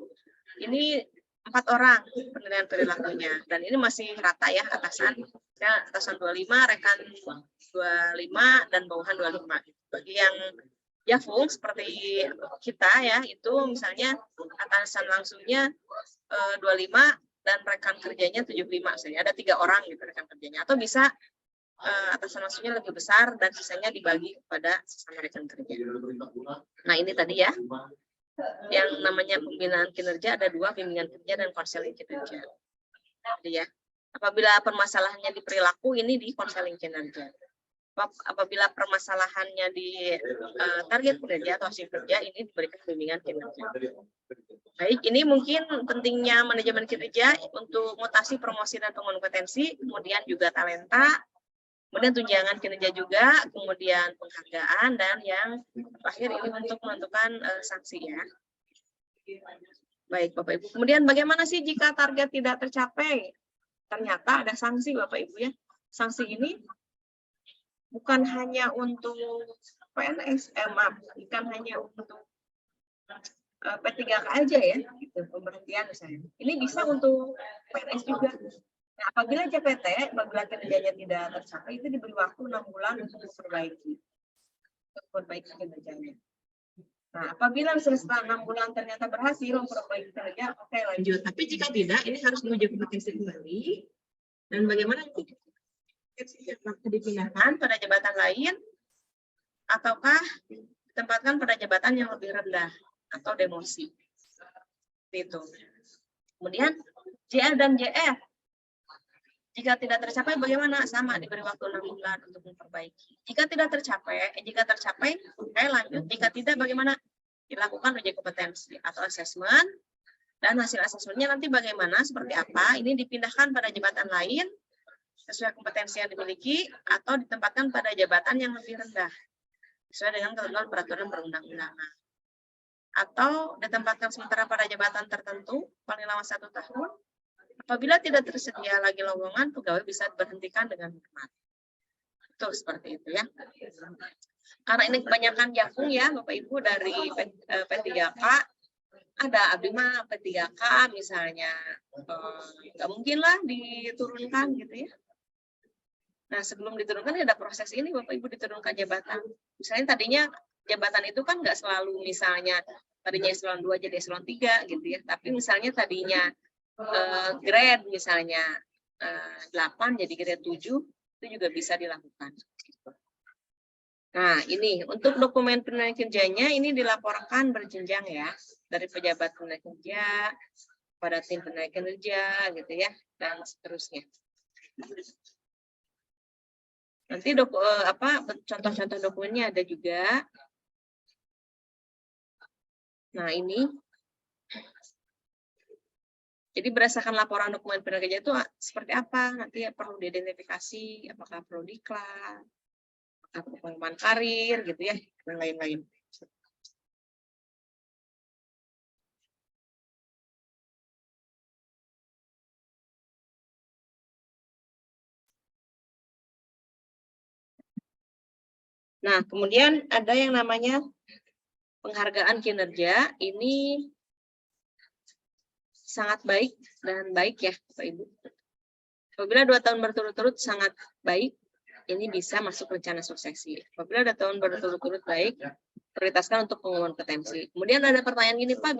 S1: ini 4 orang penilaian perilakunya, dan ini masih rata ya, atasan 25, rekan 25, dan bawahan 25. Bagi yang Jafung seperti kita ya, itu misalnya atasan langsungnya 25 dan rekan kerjanya 75, misalnya ada 3 orang gitu rekan kerjanya, atau bisa atasan langsungnya lebih besar dan sisanya dibagi kepada sesama rekan kerja. Nah, ini tadi ya, yang namanya pembinaan kinerja ada 2, bimbingan kerja dan konseling kinerja. Jadi ya, apabila permasalahannya di perilaku, ini di konseling kinerja. Apabila permasalahannya di target kinerja atau hasil kerja, ini diberikan bimbingan kinerja. Baik, ini mungkin pentingnya manajemen kinerja untuk mutasi, promosi, dan pengembangan kompetensi, kemudian juga talenta, kemudian tunjangan kinerja juga, kemudian penghargaan, dan yang terakhir ini untuk menentukan sanksi ya. Baik, Bapak Ibu. Kemudian bagaimana sih jika target tidak tercapai? Ternyata ada sanksi, Bapak Ibu ya. Sanksi ini bukan hanya untuk PNS, bukan hanya untuk P3K aja ya, gitu, pemberhentian misalnya. Ini bisa untuk PNS juga. Nah, apabila JPT, apabila kinerjanya tidak tercapai, itu diberi waktu 6 bulan untuk memperbaiki kinerjanya. Nah, apabila setelah 6 bulan ternyata berhasil memperbaiki kinerja, oke, lanjut. Tapi jika tidak, ini harus menuju kompetensi kembali. Dan bagaimana itu? Dipindahkan pada jabatan lain, ataukah ditempatkan pada jabatan yang lebih rendah atau demosi. Itu. Kemudian JL dan JF. Jika tidak tercapai bagaimana? Sama, diberi waktu 6 bulan untuk memperbaiki. Jika tercapai, oke, lanjut. Jika tidak bagaimana? Dilakukan uji kompetensi atau asesmen, dan hasil asesmennya nanti bagaimana, seperti apa, ini dipindahkan pada jabatan lain sesuai kompetensi yang dimiliki, atau ditempatkan pada jabatan yang lebih rendah sesuai dengan ketentuan peraturan perundang-undangan, atau ditempatkan sementara pada jabatan tertentu paling lama 1 tahun. Apabila tidak tersedia lagi lowongan, pegawai bisa diberhentikan dengan hormat. Itu seperti itu ya. Karena ini kebanyakan Jafung ya, Bapak Ibu, dari P3K, ada abdi mah P3K misalnya, nggak mungkin lah diturunkan gitu ya. Nah, sebelum diturunkan ada proses ini, Bapak Ibu, diturunkan jabatan. Misalnya tadinya jabatan itu kan nggak selalu misalnya tadinya eselon 2 jadi eselon 3 gitu ya, tapi misalnya tadinya grade misalnya 8 jadi grade 7, itu juga bisa dilakukan. Nah, ini untuk dokumen penilaian kerjanya ini dilaporkan berjenjang ya, dari pejabat penilaian kerja pada tim penilaian kinerja gitu ya, dan seterusnya. Nanti contoh-contoh dokumennya ada juga. Nah, ini. Jadi berdasarkan laporan dokumen penilaian kerja itu seperti apa? Nanti perlu diidentifikasi apakah perlu diklat, apakah pengembangan karir gitu ya, dan lain-lain. Nah, kemudian ada yang namanya penghargaan kinerja. Ini sangat baik dan baik ya, Bapak Ibu. Apabila 2 tahun berturut-turut sangat baik, ini bisa masuk rencana suksesi. Apabila 2 tahun berturut-turut baik, prioritaskan untuk pengembangan kompetensi. Kemudian ada pertanyaan gini, Pak,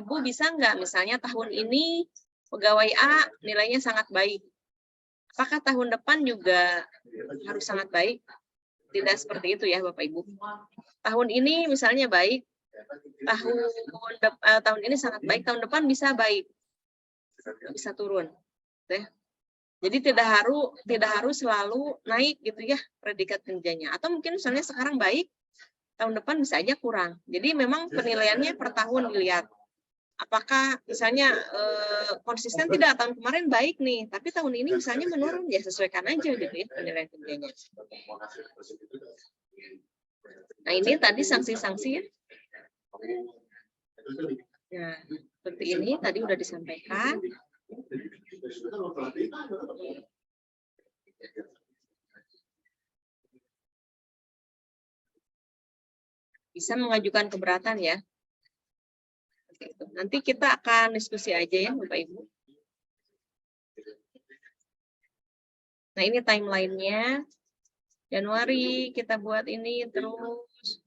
S1: Bu, bisa nggak misalnya tahun ini pegawai A nilainya sangat baik. Apakah tahun depan juga harus sangat baik? Tidak seperti itu ya, Bapak Ibu. Tahun ini misalnya baik, tahun ini sangat baik, tahun depan bisa baik, bisa turun. Jadi tidak harus selalu naik gitu ya predikat kinerjanya. Atau mungkin misalnya sekarang baik, tahun depan bisa aja kurang. Jadi memang penilaiannya per tahun dilihat. Apakah misalnya konsisten tidak, tahun kemarin baik nih, tapi tahun ini misalnya menurun, ya sesuaikan aja gitu ya penilaian kinerjanya. Nah ini tadi sanksi-sanksi ya. Nah seperti ini tadi udah disampaikan. Bisa mengajukan keberatan ya. Nanti kita akan diskusi aja ya Bapak Ibu. Nah ini timelinenya. Januari kita buat ini, terus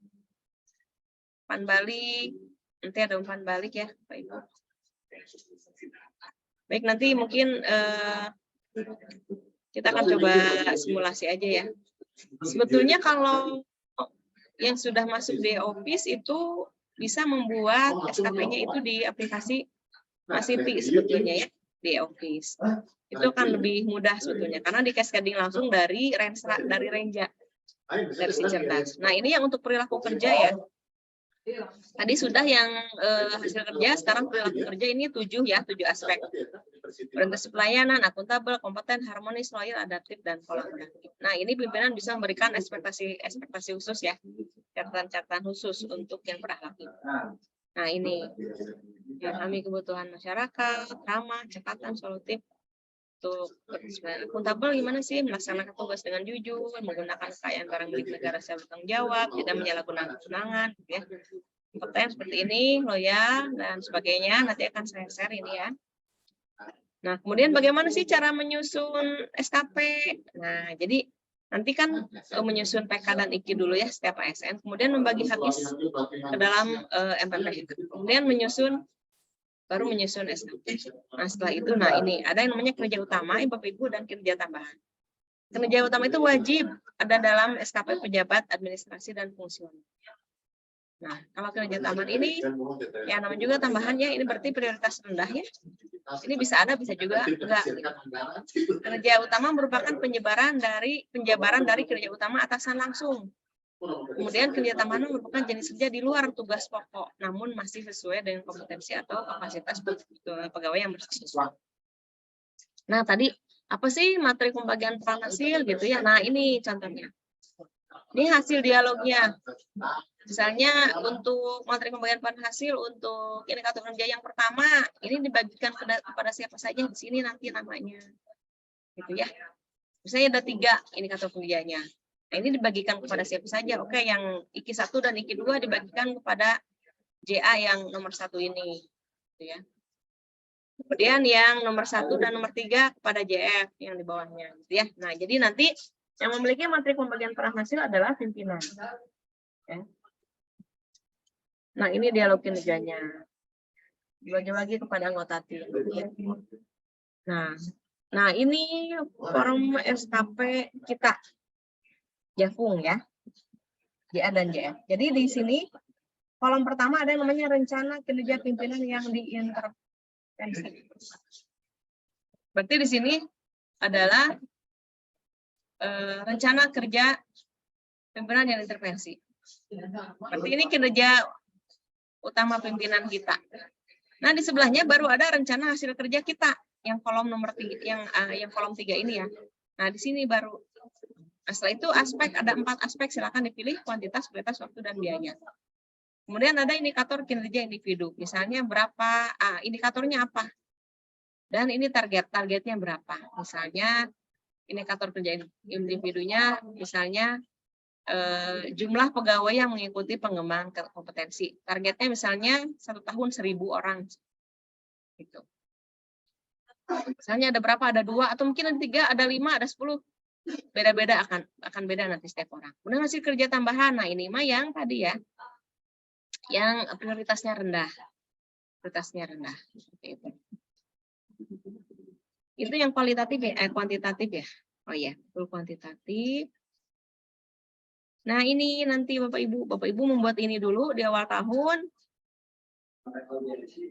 S1: umpan balik. Nanti ada umpan balik ya Bapak Ibu. Baik, nanti mungkin kita akan coba simulasi aja ya. Sebetulnya kalau yang sudah masuk di Office itu bisa membuat SKP-nya itu di aplikasi Masiti sebetulnya ya, di Office. Itu akan lebih mudah sebetulnya, karena di cascading langsung dari Renja, dari si cerdas. Nah ini yang untuk perilaku kerja ya. Tadi sudah yang hasil kerja, sekarang perilaku kerja ini 7 ya, 7 aspek. Orientasi pelayanan, akuntabel, kompeten, harmonis, loyal, adaptif, dan kolaboratif. Nah ini pimpinan bisa memberikan ekspektasi khusus ya, catatan khusus untuk yang berakhlak. Nah ini, memahami kebutuhan masyarakat, ramah, cepatan, solutif. Untuk akuntabel gimana sih, melaksanakan tugas dengan jujur, menggunakan kekayaan barang milik negara secara bertanggung jawab, tidak menyalahgunakan kewenangan, ya. Kompeten seperti ini, loyal dan sebagainya. Nanti akan saya share ini ya. Nah, kemudian bagaimana sih cara menyusun SKP? Nah, jadi nanti kan menyusun PK dan IKI dulu ya setiap ASN, kemudian membagi habis ke dalam MPP. Kemudian baru menyusun SKP. Nah setelah itu, nah ini ada yang namanya kinerja utama, Bapak Ibu, dan kinerja tambahan. Kinerja utama itu wajib ada dalam SKP pejabat administrasi dan fungsional. Nah kalau kinerja tambahan ini, ya namanya juga tambahannya, ini berarti prioritas rendah ya. Ini bisa ada, bisa juga enggak. Kinerja utama merupakan penjabaran dari kinerja utama atasan langsung. Kemudian kinerja tambahan merupakan jenis kerja di luar tugas pokok, namun masih sesuai dengan kompetensi atau kapasitas pegawai yang bersesuaian. Nah tadi apa sih materi pembagian peran hasil gitu ya? Nah ini contohnya. Ini hasil dialognya. Misalnya untuk materi pembagian peran hasil untuk indikator kerja yang pertama, ini dibagikan kepada siapa saja di sini nanti namanya, gitu ya. Misalnya ada 3 indikator kerjanya. Nah, ini dibagikan kepada siapa saja. Oke, yang IKI 1 dan IKI 2 dibagikan kepada JA yang nomor 1 ini. Gitu ya. Kemudian yang nomor 1 dan nomor 3 kepada JF yang di bawahnya. Gitu ya. Nah, jadi nanti yang memiliki materi pembagian peran hasil adalah pimpinan. Ya. Nah, ini dialog kinerjanya. Dibagi-bagi kepada anggota tim. Nah, ini form SKP kita. Jafung ya, JA dan JF. Jadi di sini kolom pertama ada yang namanya rencana kinerja pimpinan yang diintervensi. Berarti di sini adalah rencana kerja pimpinan yang intervensi. Berarti ini kinerja utama pimpinan kita. Nah di sebelahnya baru ada rencana hasil kerja kita yang kolom nomor 3, yang kolom 3 ini ya. Nah di sini baru. Nah, setelah itu ada 4 aspek, silakan dipilih kuantitas, kualitas, waktu, dan biaya. Kemudian ada indikator kinerja individu, misalnya berapa, indikatornya apa, dan ini targetnya berapa. Misalnya indikator kerja individunya, misalnya jumlah pegawai yang mengikuti pengembangan kompetensi. Targetnya misalnya 1 tahun 1.000 orang. Gitu. Misalnya ada berapa, ada 2, atau mungkin ada 3, ada 5, ada 10. Beda-beda akan beda nanti setiap orang. Kemudian hasil kerja tambahan. Nah, ini mah yang tadi ya. Yang prioritasnya rendah. Seperti itu. Itu yang kualitatif ya, kuantitatif ya. Oh iya, full kuantitatif. Nah, ini nanti Bapak Ibu membuat ini dulu di awal tahun.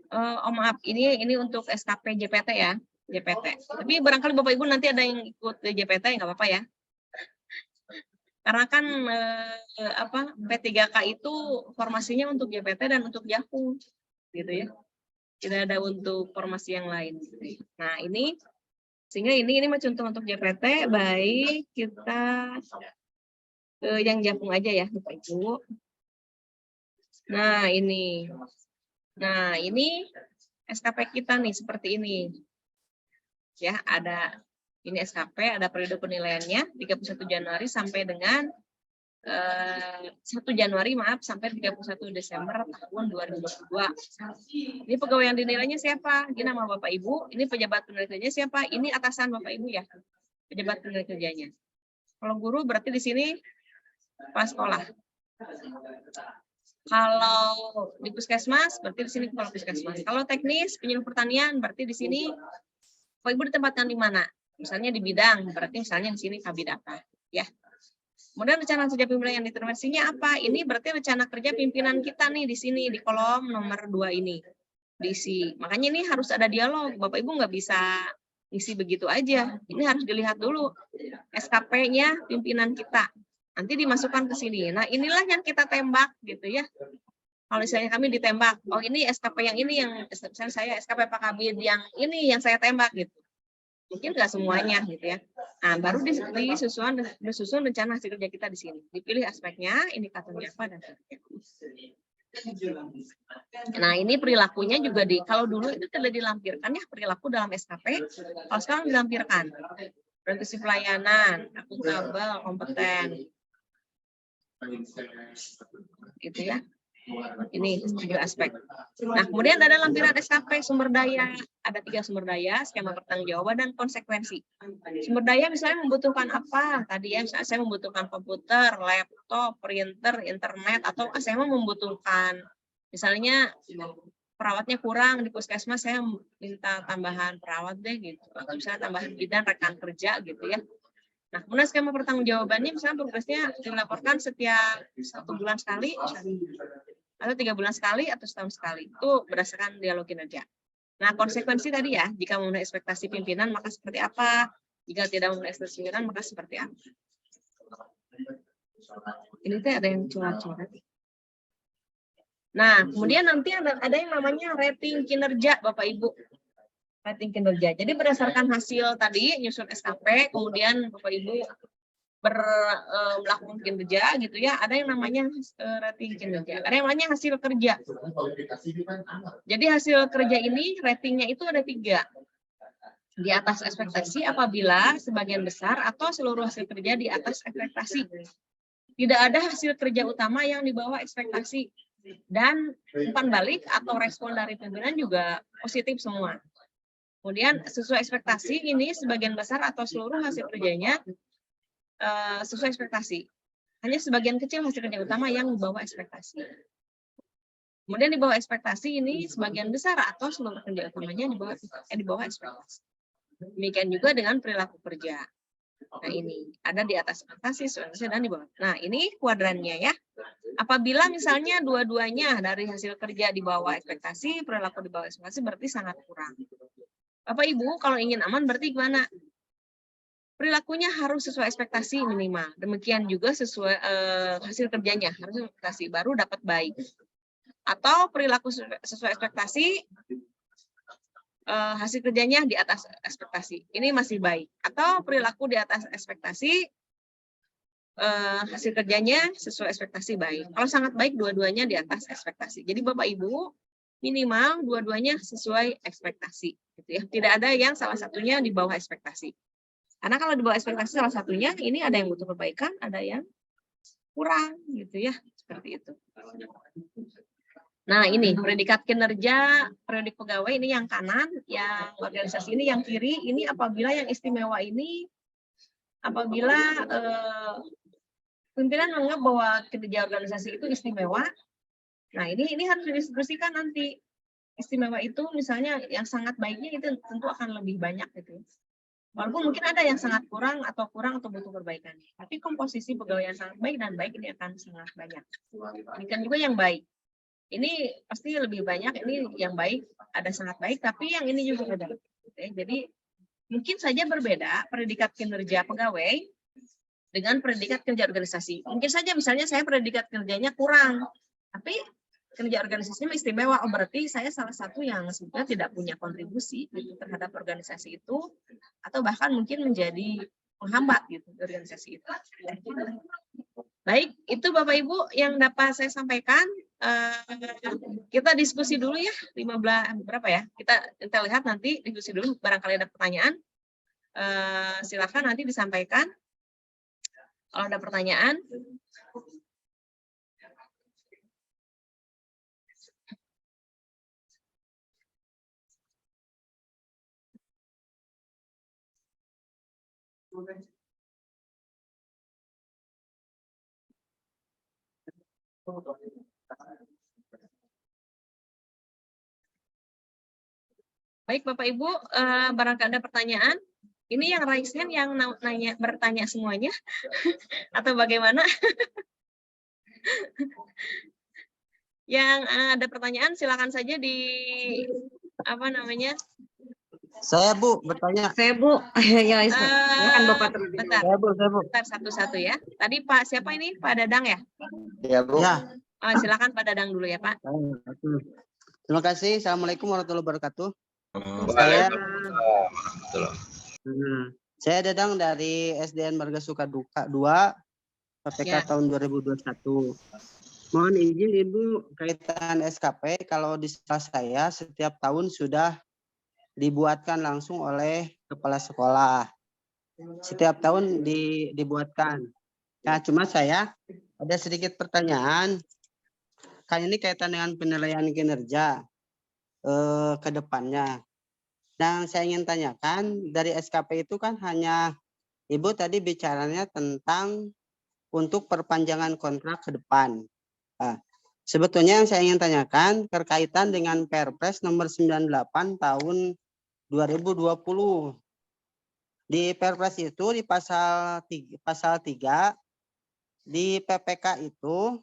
S1: Oh maaf, ini untuk SKP JPT ya. JPT. Tapi barangkali Bapak Ibu nanti ada yang ikut JPT, nggak apa-apa ya. Karena kan P3K itu formasinya untuk JPT dan untuk Jakung, gitu ya. Tidak ada untuk formasi yang lain. Nah ini, sehingga ini mah contoh untuk JPT, baik kita yang Jakung aja ya Bapak Ibu. Nah ini SKP kita nih seperti ini. Ya, ada ini SKP, ada periode penilaiannya 31 Januari sampai dengan 1 Januari sampai 31 Desember tahun 2022. Ini pegawai yang dinilainya siapa? Ini nama Bapak Ibu, ini pejabat penilai kerjanya siapa? Ini atasan Bapak Ibu ya, pejabat penilai kerjanya. Kalau guru berarti di sini kepala sekolah. Kalau di puskesmas berarti di sini kepala puskesmas. Kalau teknis penyuluh pertanian berarti di sini Bapak Ibu ditempatkan di mana? Misalnya di bidang, berarti misalnya di sini kabid apa, ya. Kemudian rencana kerja pimpinan yang diintervensinya apa? Ini berarti rencana kerja pimpinan kita nih di sini di kolom nomor 2 ini diisi. Makanya ini harus ada dialog. Bapak Ibu nggak bisa isi begitu aja. Ini harus dilihat dulu SKP-nya pimpinan kita. Nanti dimasukkan ke sini. Nah, inilah yang kita tembak gitu ya. Kalau misalnya kami ditembak, oh ini SKP yang ini yang misalnya saya SKP Pak Kabid yang ini yang saya tembak gitu. Mungkin nggak semuanya gitu ya. Nah, baru disusun rencana hasil kerja kita di sini. Dipilih aspeknya, indikatornya apa dan sebagainya. Nah, ini perilakunya juga kalau dulu itu tidak dilampirkan ya perilaku dalam SKP. Kalau sekarang dilampirkan. Prinsip pelayanan, akuntabel, kompeten. Gitu ya. Ini 7 aspek. Nah, kemudian ada lampiran SKP sumber daya. Ada 3 sumber daya, skema pertanggungjawaban dan konsekuensi. Sumber daya misalnya membutuhkan apa? Tadi ya, misalnya saya membutuhkan komputer, laptop, printer, internet, atau saya membutuhkan misalnya perawatnya kurang di puskesmas, saya minta tambahan perawat deh gitu. Atau misalnya tambahan bidan rekan kerja gitu ya. Nah, kemudian skema pertanggungjawabannya misalnya progresnya dilaporkan setiap 1 bulan sekali, atau 3 bulan sekali, atau setahun sekali. Itu berdasarkan dialog kinerja. Nah, konsekuensi tadi ya, jika memenuhi ekspektasi pimpinan, maka seperti apa? Jika tidak memenuhi ekspektasi pimpinan, maka seperti apa? Ini tuh ada yang curhat-curhat. Nah, kemudian nanti ada yang namanya rating kinerja, Bapak Ibu. Rating kinerja. Jadi berdasarkan hasil tadi, nyusun SKP, kemudian Bapak Ibu melakukan kinerja gitu ya, ada yang namanya rating kinerja, ada yang namanya hasil kerja. Jadi hasil kerja ini ratingnya itu ada 3. Di atas ekspektasi apabila sebagian besar atau seluruh hasil kerja di atas ekspektasi. Tidak ada hasil kerja utama yang di bawah ekspektasi. Dan umpan balik atau respon dari pimpinan juga positif semua. Kemudian sesuai ekspektasi ini sebagian besar atau seluruh hasil kerjanya sesuai ekspektasi. Hanya sebagian kecil hasil kerja utama yang di bawah ekspektasi. Kemudian di bawah ekspektasi ini sebagian besar atau seluruh kerja utamanya di bawah ekspektasi. Demikian juga dengan perilaku kerja. Nah, ini ada di atas ekspektasi, dan di bawah. Nah, ini kuadrannya ya. Apabila misalnya dua-duanya dari hasil kerja di bawah ekspektasi, perilaku di bawah ekspektasi berarti sangat kurang. Bapak Ibu, kalau ingin aman berarti gimana? Perilakunya harus sesuai ekspektasi minimal. Demikian juga sesuai hasil kerjanya harus ekspektasi, baru dapat baik. Atau perilaku sesuai ekspektasi, hasil kerjanya di atas ekspektasi. Ini masih baik. Atau perilaku di atas ekspektasi, hasil kerjanya sesuai ekspektasi baik. Kalau sangat baik, dua-duanya di atas ekspektasi. Jadi Bapak Ibu, minimal dua-duanya sesuai ekspektasi. Gitu ya. Tidak ada yang salah satunya di bawah ekspektasi. Karena kalau di bawah ekspektasi salah satunya, ini ada yang butuh perbaikan, ada yang kurang, gitu ya, seperti itu. Nah, ini predikat kinerja, periodik pegawai ini yang kanan, yang organisasi ini yang kiri. Ini apabila yang istimewa ini, apabila pimpinan menganggap bahwa kinerja organisasi itu istimewa. Nah, ini harus didiskusikan nanti. Istimewa itu misalnya yang sangat baiknya itu tentu akan lebih banyak gitu. Walaupun mungkin ada yang sangat kurang atau butuh perbaikan. Tapi komposisi pegawai yang sangat baik dan baik ini akan sangat banyak. Ini kan juga yang baik. Ini pasti lebih banyak, ini yang baik, ada sangat baik, tapi yang ini juga ada. gitu ya. Jadi mungkin saja berbeda predikat kinerja pegawai dengan predikat kerja organisasi. Mungkin saja misalnya saya predikat kerjanya kurang, tapi kerja organisasinya istimewa. Oh, berarti saya salah satu yang sebenarnya tidak punya kontribusi gitu, terhadap organisasi itu, atau bahkan mungkin menjadi penghambat gitu organisasi itu. Baik, itu Bapak Ibu yang dapat saya sampaikan. Kita diskusi dulu ya, 15 berapa ya? Kita lihat nanti diskusi dulu, barangkali ada pertanyaan. Silakan nanti disampaikan kalau ada pertanyaan. Baik Bapak Ibu, barangkali ada pertanyaan. Ini yang raise hand yang bertanya semuanya atau bagaimana? Yang ada pertanyaan silakan saja di apa namanya?
S5: Saya Bu bertanya.
S1: Saya Bu, ya silakan Bapak terlebih dahulu.
S5: Saya Bu.
S1: Bentar satu-satu ya. Tadi Pak siapa ini? Pak Dadang ya?
S5: Ya Bu. Ya.
S1: Silakan Pak Dadang dulu ya Pak.
S5: Terima kasih. Assalamualaikum warahmatullahi wabarakatuh. Saya Dadang dari SDN Marga Suka 2, PPK
S1: Ya.
S5: tahun 2021. Mohon izin Ibu, kaitan SKP, kalau di sekolah saya setiap tahun sudah dibuatkan langsung oleh kepala sekolah. Setiap tahun dibuatkan. Nah, cuma saya ada sedikit pertanyaan. Kan ini kaitan dengan penilaian kinerja ke depannya. Nah, saya ingin tanyakan, dari SKP itu kan hanya Ibu tadi bicaranya tentang untuk perpanjangan kontrak ke depan. Nah, sebetulnya yang saya ingin tanyakan berkaitan dengan Perpres nomor 98 tahun 2020. Di Perpres itu di pasal 3 di PPK itu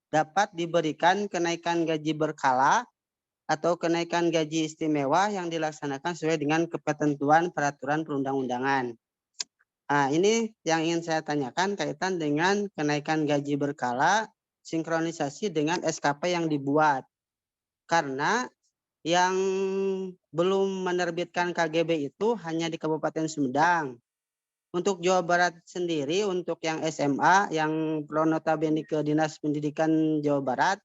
S5: dapat diberikan kenaikan gaji berkala atau kenaikan gaji istimewa yang dilaksanakan sesuai dengan ketentuan peraturan perundang-undangan. Nah, ini yang ingin saya tanyakan kaitan dengan kenaikan gaji berkala sinkronisasi dengan SKP yang dibuat. Karena yang belum menerbitkan KGB itu hanya di Kabupaten Sumedang. Untuk Jawa Barat sendiri, untuk yang SMA, yang notabene ke Dinas Pendidikan Jawa Barat,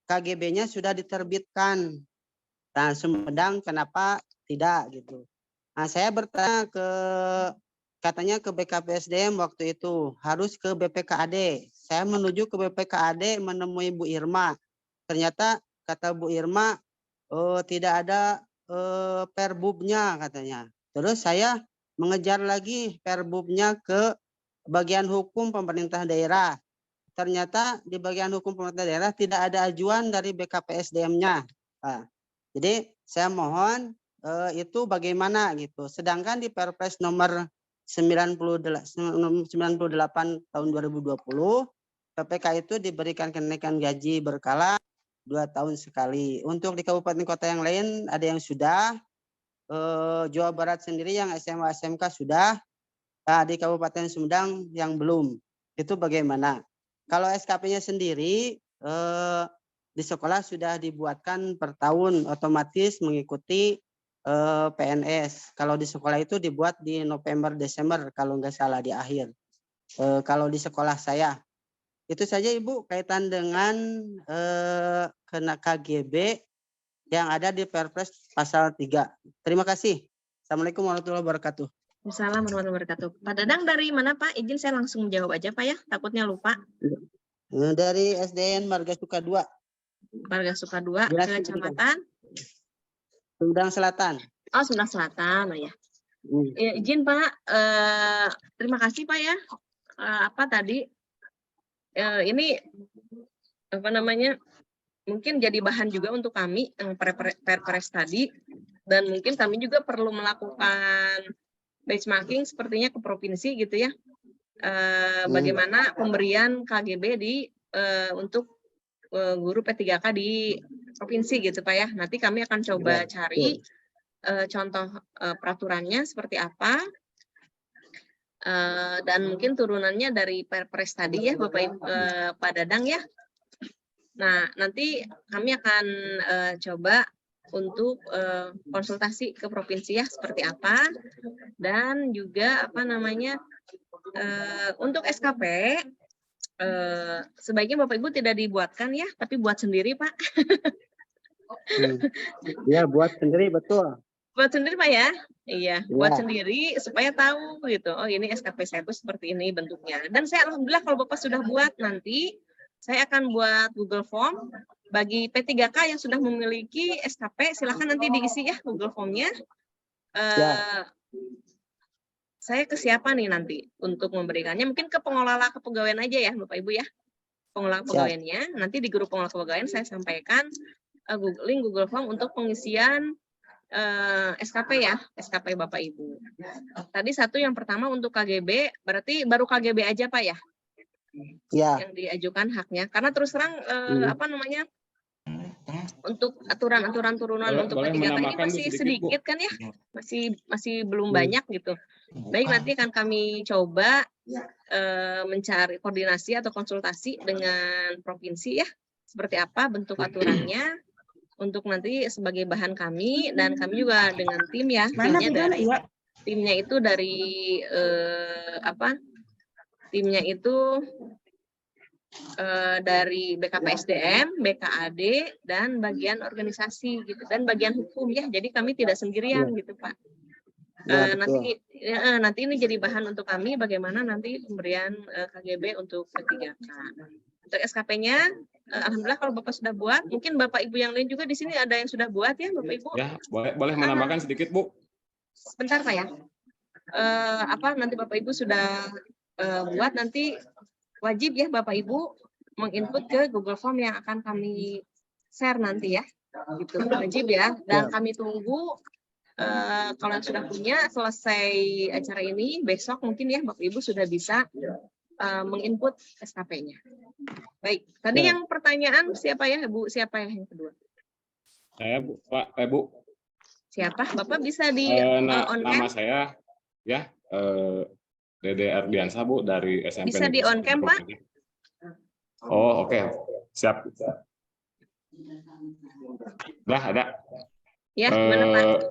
S5: KGB-nya sudah diterbitkan. Nah, Sumedang kenapa tidak gitu? Nah, saya bertanya katanya ke BKPSDM waktu itu, harus ke BPKAD. Saya menuju ke BPKAD menemui Bu Irma. Ternyata kata Bu Irma, tidak ada perbubnya katanya. Terus saya mengejar lagi perbubnya ke bagian hukum pemerintah daerah. Ternyata di bagian hukum pemerintah daerah tidak ada ajuan dari BKPSDM-nya. Nah, jadi saya mohon itu bagaimana gitu. Sedangkan di Perpres nomor 98 tahun 2020 PPK itu diberikan kenaikan gaji berkala 2 tahun sekali. Untuk di kabupaten kota yang lain ada yang sudah, Jawa Barat sendiri yang SMA SMK sudah, di Kabupaten Sumedang yang belum. Itu bagaimana? Kalau SKP-nya sendiri di sekolah sudah dibuatkan per tahun otomatis mengikuti PNS. Kalau di sekolah itu dibuat di November Desember kalau nggak salah di akhir. Kalau di sekolah saya. Itu saja Ibu kaitan dengan kena KGB yang ada di Perpres pasal 3. Terima kasih. Assalamualaikum warahmatullahi wabarakatuh.
S1: Assalamualaikum warahmatullahi wabarakatuh. Pak Dadang dari mana Pak? Izin saya langsung jawab aja Pak ya, takutnya lupa.
S5: Dari SDN Marga Suka 2.
S1: Marga Suka 2, Kecamatan
S5: Sumedang Selatan.
S1: Oh, Sumedang Selatan, oh ya. Ya, izin Pak, terima kasih Pak ya. Apa tadi? Ini apa namanya? Mungkin jadi bahan juga untuk kami yang Perpres tadi, dan mungkin kami juga perlu melakukan benchmarking sepertinya ke provinsi gitu ya. Bagaimana pemberian KGB untuk guru P3K di provinsi gitu Pak ya. Nanti kami akan coba cari contoh peraturannya seperti apa, dan mungkin turunannya dari Perpres tadi ya Bapak Ibu, Pak Dadang ya. Nah, nanti kami akan coba untuk konsultasi ke provinsi ya seperti apa, dan juga apa namanya untuk SKP sebaiknya Bapak Ibu tidak dibuatkan ya, tapi buat sendiri Pak.
S5: Ya, buat sendiri betul.
S1: Buat sendiri Pak ya? Iya, buat
S5: Ya.
S1: sendiri supaya tahu gitu. Oh ini SKP saya itu seperti ini bentuknya. Dan saya alhamdulillah kalau Bapak sudah buat, nanti saya akan buat Google Form bagi P3K yang sudah memiliki SKP, silahkan nanti diisi ya Google Form-nya.
S5: Ya.
S1: Saya ke siapa nih nanti untuk memberikannya? Mungkin ke pengelola kepegawaian aja ya Bapak Ibu ya. Pengelola kepegawaiannya, nanti di grup pengelola kepegawaian saya sampaikan link Google Form untuk pengisian SKP ya, SKP Bapak Ibu. Tadi satu yang pertama untuk KGB, berarti baru KGB aja Pak ya?
S5: Ya.
S1: Yang diajukan haknya. Karena terus terang apa namanya? Untuk aturan-aturan turunan untuk P3K ini masih sedikit kan ya? Masih belum banyak gitu. Baik, nanti akan kami coba mencari koordinasi atau konsultasi dengan provinsi ya. Seperti apa bentuk aturannya, untuk nanti sebagai bahan kami, dan kami juga dengan tim ya, timnya itu dari timnya itu dari BKPSDM, BKAD, dan bagian organisasi gitu, dan bagian hukum ya. Jadi kami tidak sendirian gitu Pak. Nanti ini jadi bahan untuk kami bagaimana nanti pemberian KGB untuk P3K. Untuk SKP-nya, alhamdulillah kalau Bapak sudah buat, mungkin Bapak Ibu yang lain juga di sini ada yang sudah buat ya Bapak Ibu.
S6: Ya, boleh menambahkan sedikit Bu.
S1: Sebentar Pak ya. Nanti Bapak Ibu sudah buat, nanti wajib ya Bapak Ibu menginput ke Google Form yang akan kami share nanti ya. Gitu, wajib ya. Dan kami tunggu kalau yang sudah punya, selesai acara ini besok mungkin ya Bapak Ibu sudah bisa menginput SKP-nya. Baik, tadi yang pertanyaan siapa ya Bu? Siapa yang kedua?
S6: Saya Bu, Pak, Bu.
S1: Siapa? Bapak bisa di on
S6: nama
S1: cam?
S6: saya ya Dede Ardiansa Bu dari SMP.
S1: Bisa di on cam Pak?
S6: Oh oke. Siap. Ada.
S1: Ya, gimana Pak?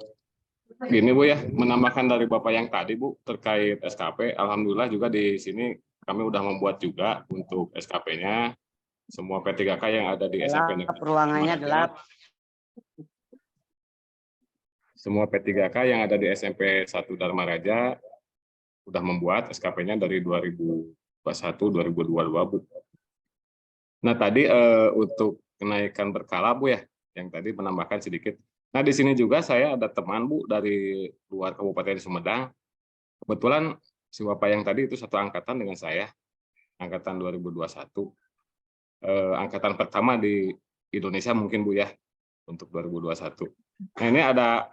S6: Gini Bu ya, menambahkan dari Bapak yang tadi Bu terkait SKP, alhamdulillah juga di sini kami udah membuat juga untuk SKP-nya semua P3K yang ada di SMP Negeri.
S5: Ruangannya gelap.
S6: Semua P3K yang ada di SMP 1 Dharma Raja udah membuat SKP-nya dari 2021-2022 Bu. Nah tadi untuk kenaikan berkala Bu ya, yang tadi menambahkan sedikit. Nah di sini juga saya ada teman Bu dari luar Kabupaten Sumedang. Kebetulan si Bapak yang tadi itu satu angkatan dengan saya, angkatan 2021. Angkatan pertama di Indonesia mungkin Bu ya, untuk 2021. Nah ini ada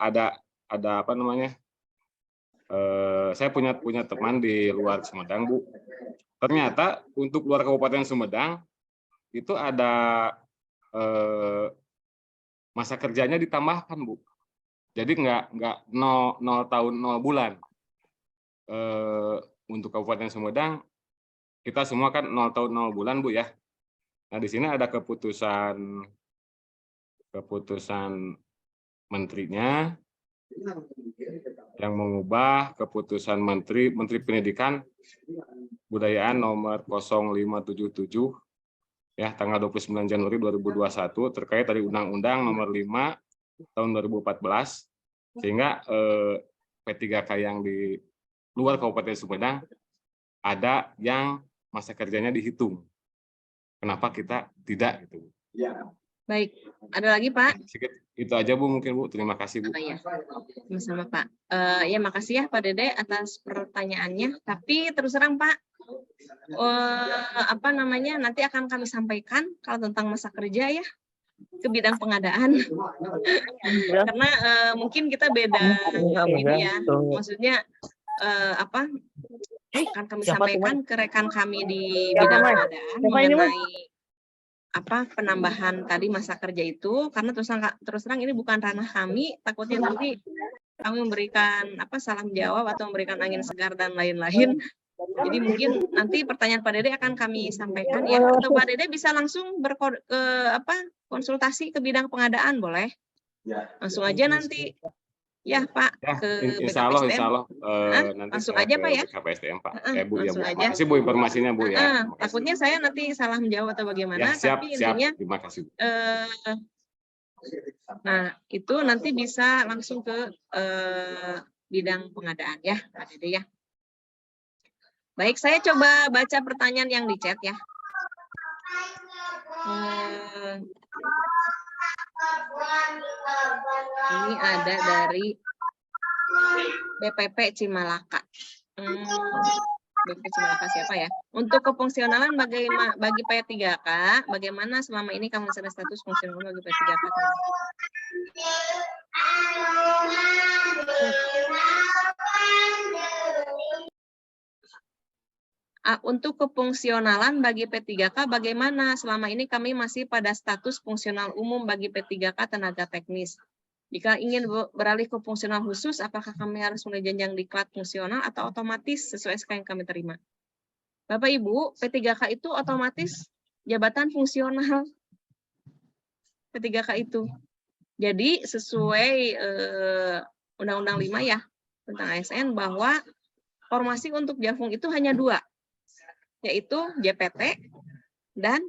S6: apa namanya? Saya punya teman di luar Sumedang Bu. Ternyata untuk luar Kabupaten Sumedang itu ada masa kerjanya ditambahkan Bu. Jadi nggak 0 tahun 0 bulan. Untuk Kabupaten Sumedang kita semua kan 0 tahun 0 bulan Bu ya. Nah di sini ada keputusan menterinya yang mengubah keputusan Menteri Pendidikan Budayaan nomor 0577 ya tanggal 29 Januari 2021 terkait dari Undang-Undang nomor 5 tahun 2014, sehingga P3K yang di luar Kabupaten Sumedang ada yang masa kerjanya dihitung. Kenapa kita tidak gitu?
S1: Ya. Baik, ada lagi Pak?
S6: Itu aja Bu mungkin Bu. Terima kasih Bu.
S1: Ya, sama-sama Pak. Ya makasih ya Pak Dede atas pertanyaannya. Tapi terus terang Pak, nanti akan kami sampaikan kalau tentang masa kerja ya ke bidang pengadaan. Karena mungkin kita beda ini ya. Maksudnya akan kami sampaikan ke rekan kami di bidang pengadaan mengenai penambahan tadi masa kerja itu, karena terus terang ini bukan ranah kami, takutnya nanti kami memberikan salam jawab atau memberikan angin segar dan lain-lain. Jadi mungkin nanti pertanyaan Pak Dede akan kami sampaikan ya, atau Pak Dede bisa langsung konsultasi ke bidang pengadaan, boleh? Langsung aja nanti ya Pak
S6: Ya,
S1: ke
S6: insya Allah,
S1: BKPSDM.
S6: nanti
S1: langsung
S6: saya
S1: aja,
S6: ke
S1: Pak, ya?
S6: BKPSDM, Pak. Bu, ya,
S1: Langsung
S6: Bu.
S1: aja.
S6: Makasih, Bu, informasinya, Bu, ya. Terima kasih.
S1: Takutnya saya nanti salah menjawab atau bagaimana,
S6: Ya, siap,
S1: tapi
S6: siap.
S1: intinya
S6: Terima kasih.
S1: nah itu nanti bisa langsung ke bidang pengadaan ya Pak Dede ya. Baik, saya coba baca pertanyaan yang di chat ya. Ini ada dari BPP Cimalaka. BPP Cimalaka siapa ya? Untuk kefungsionalan bagi P3K, bagaimana selama ini kamu sedang status fungsional bagi P3K? Untuk kefungsionalan bagi P3K, bagaimana? Selama ini kami masih pada status fungsional umum bagi P3K tenaga teknis. Jika ingin beralih ke fungsional khusus, apakah kami harus mulai jenjang diklat fungsional atau otomatis sesuai SK yang kami terima? Bapak Ibu, P3K itu otomatis jabatan fungsional. P3K itu. Jadi sesuai Undang-Undang 5 ya, tentang ASN, bahwa formasi untuk Jafung itu hanya 2. Yaitu JPT dan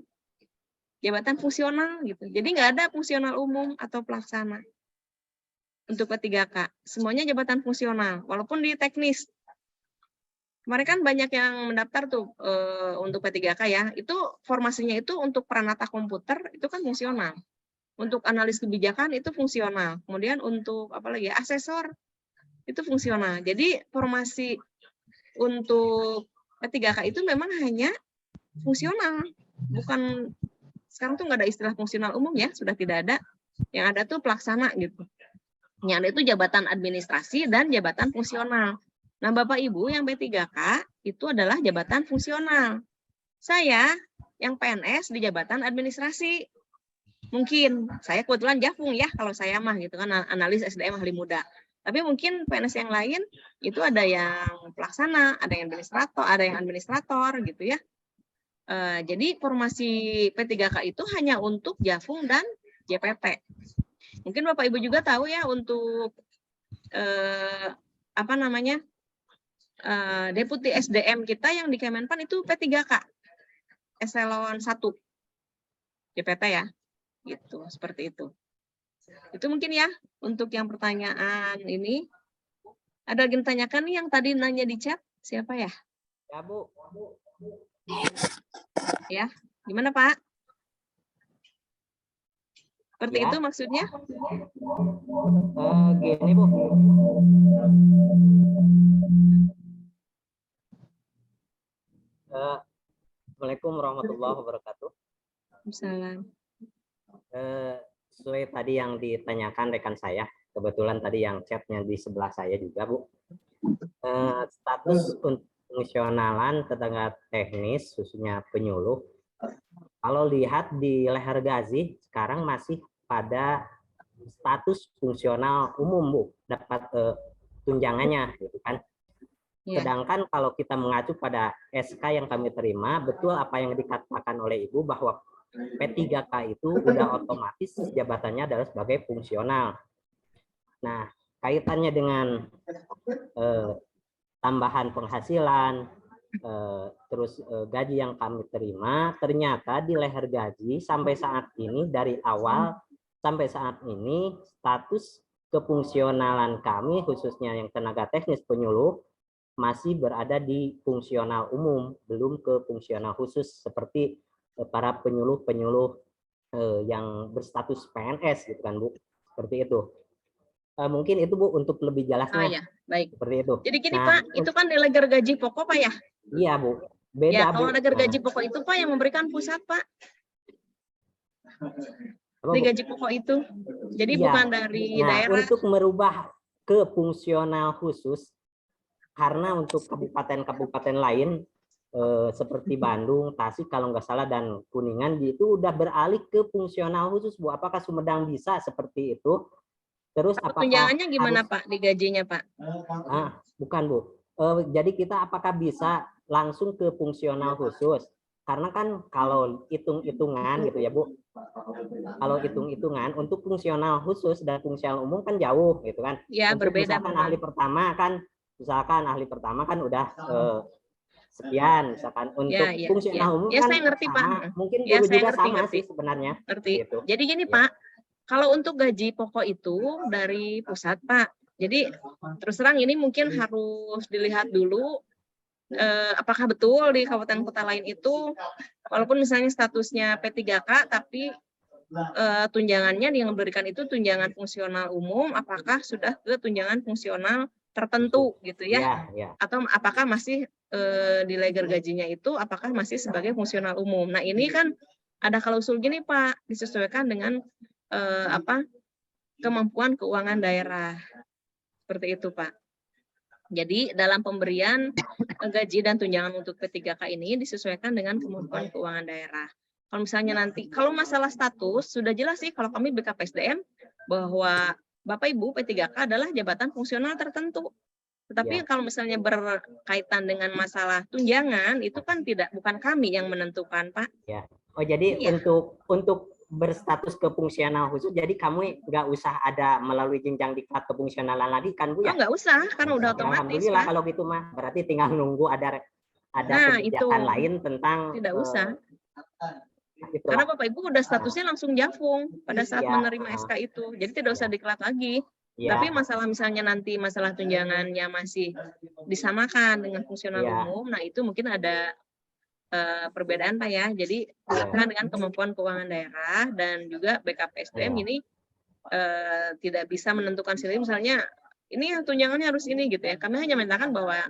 S1: jabatan fungsional gitu. Jadi nggak ada fungsional umum atau pelaksana untuk P3K. Semuanya jabatan fungsional, walaupun di teknis. Kemarin kan banyak yang mendaftar tuh untuk P3K ya. Itu formasinya itu untuk peranata komputer itu kan fungsional. Untuk analis kebijakan itu fungsional. Kemudian untuk apalagi ya, asesor itu fungsional. Jadi formasi untuk P3K itu memang hanya fungsional, bukan sekarang tuh nggak ada istilah fungsional umum ya, sudah tidak ada. Yang ada tuh pelaksana gitu. Yang ada itu jabatan administrasi dan jabatan fungsional. Nah, Bapak Ibu yang P3K itu adalah jabatan fungsional. Saya yang PNS di jabatan administrasi. Mungkin saya kebetulan Jafung ya kalau saya mah gitu kan, analis SDM ahli muda. Tapi mungkin PNS yang lain itu ada yang pelaksana, ada yang administrator gitu ya. Jadi formasi P3K itu hanya untuk Jafung dan JPT. Mungkin Bapak Ibu juga tahu ya untuk Deputi SDM kita yang di Kemenpan itu P3K eselon 1 JPT ya. Gitu, seperti itu. Itu mungkin ya untuk yang pertanyaan ini. Ada lagi yang tanyakan nih yang tadi nanya di chat, siapa ya?
S7: Ya, Bu.
S1: Ya, gimana Pak? Seperti
S7: Ya.
S1: itu maksudnya?
S7: Gini, Bu. Assalamualaikum warahmatullahi wabarakatuh.
S1: Waalaikumsalam.
S7: Sesuai tadi yang ditanyakan rekan saya, kebetulan tadi yang chatnya di sebelah saya juga, Bu. Status fungsionalan tenaga teknis, khususnya penyuluh, kalau lihat di leher gaji, sekarang masih pada status fungsional umum, Bu, dapat tunjangannya, gitu kan. Sedangkan kalau kita mengacu pada SK yang kami terima, betul apa yang dikatakan oleh Ibu bahwa P3K itu udah otomatis jabatannya adalah sebagai fungsional. Nah, kaitannya dengan tambahan penghasilan, terus gaji yang kami terima, ternyata di leher gaji sampai saat ini, dari awal sampai saat ini, status kefungsionalan kami, khususnya yang tenaga teknis penyuluh, masih berada di fungsional umum, belum ke fungsional khusus seperti para penyuluh-penyuluh yang berstatus PNS gitu kan, Bu, seperti itu. Mungkin itu, Bu, untuk lebih jelasnya.
S1: Ya, baik.
S7: Seperti itu.
S1: Jadi gini Pak, itu kan di leger gaji pokok Pak ya?
S7: Iya, Bu. Beda,
S1: ya, kalau
S7: Bu.
S1: leger gaji pokok itu Pak yang memberikan pusat Pak. Di gaji pokok itu. Jadi
S7: ya,
S1: bukan dari daerah.
S7: Untuk merubah ke fungsional khusus, karena untuk kabupaten-kabupaten lain seperti Bandung, Tasik kalau nggak salah dan Kuningan itu udah beralih ke fungsional khusus Bu. Apakah Sumedang bisa seperti itu? Terus
S1: Kalau
S7: apakah
S1: tunjangannya gimana
S7: harus-
S1: Pak di gajinya Pak?
S7: bukan Bu. Jadi kita apakah bisa langsung ke fungsional khusus? Karena kan kalau hitung-hitungan gitu ya Bu, kalau hitung-hitungan untuk fungsional khusus dan fungsional umum kan jauh gitu kan.
S1: Ya
S7: Untuk
S1: berbeda
S7: misalkan
S1: memang.
S7: ahli pertama kan udah sekian, misalkan untuk
S1: Ya,
S7: fungsional umum
S1: ya
S7: kan
S1: saya ngerti
S7: sama,
S1: Pak.
S7: mungkin
S1: Ya
S7: guru
S1: saya
S7: juga
S1: ngerti,
S7: sama
S1: ngerti.
S7: sih sebenarnya.
S1: Ngerti.
S7: Gitu.
S1: Jadi gini
S7: Ya.
S1: Pak, kalau untuk gaji pokok itu dari pusat Pak, jadi terus terang ini mungkin harus dilihat dulu apakah betul di kabupaten kota lain itu, walaupun misalnya statusnya P3K, tapi tunjangannya yang diberikan itu tunjangan fungsional umum, apakah sudah ke tunjangan fungsional tertentu gitu ya?
S7: Ya.
S1: Atau apakah masih di leger gajinya itu apakah masih sebagai fungsional umum. Nah ini kan ada klausul gini Pak, disesuaikan dengan kemampuan keuangan daerah. Seperti itu Pak. Jadi dalam pemberian gaji dan tunjangan untuk P3K ini disesuaikan dengan kemampuan keuangan daerah. Kalau misalnya nanti, kalau masalah status, sudah jelas sih kalau kami BKPSDM bahwa Bapak Ibu P3K adalah jabatan fungsional tertentu. Tetapi kalau misalnya berkaitan dengan masalah tunjangan, itu kan bukan kami yang menentukan, Pak.
S7: Ya. Oh jadi
S1: Iya.
S7: untuk berstatus kefungsional khusus, jadi kamu nggak usah ada melalui jenjang diklat kefungsionalan lagi kan Bu
S1: Oh,
S7: ya?
S1: nggak usah, karena udah
S7: Ya,
S1: otomatis,
S7: alhamdulillah
S1: Pak.
S7: kalau gitu mah, berarti tinggal nunggu ada
S1: Nah,
S7: kebijakan
S1: itu.
S7: lain tentang
S1: Tidak usah.
S7: itulah.
S1: Karena Bapak Ibu udah statusnya langsung jafung pada saat
S7: Ya,
S1: menerima SK itu. Jadi tidak usah diklat lagi.
S7: Ya.
S1: Tapi masalah misalnya nanti masalah tunjangannya masih disamakan dengan fungsional
S7: Ya.
S1: umum, nah itu mungkin ada perbedaan Pak ya. Jadi disamakan dengan kemampuan keuangan daerah dan juga BKPSDM
S7: Ya.
S1: ini tidak bisa menentukan sendiri misalnya ini tunjangannya harus ini gitu ya. Kami hanya menyatakan bahwa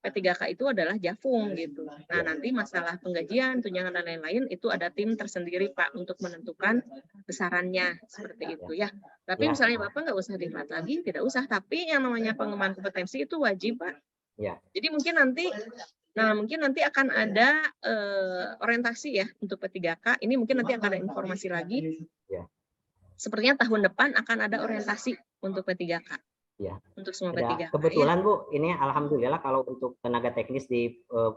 S1: P3K itu adalah jafung gitu. Nah nanti masalah penggajian, tunjangan dan lain-lain itu ada tim tersendiri Pak untuk menentukan besarannya seperti itu ya. Tapi
S7: Ya.
S1: misalnya Bapak nggak usah diklat lagi, tidak usah. Tapi yang namanya pengembangan kompetensi itu wajib Pak.
S7: Ya.
S1: Jadi mungkin nanti akan ada orientasi ya untuk P3K. Ini mungkin nanti akan ada informasi lagi.
S7: Ya.
S1: Sepertinya tahun depan akan ada orientasi untuk P3K.
S7: Ya.
S1: Untuk semua
S7: Ya,
S1: P3K.
S7: kebetulan Bu, ini alhamdulillah kalau untuk tenaga teknis di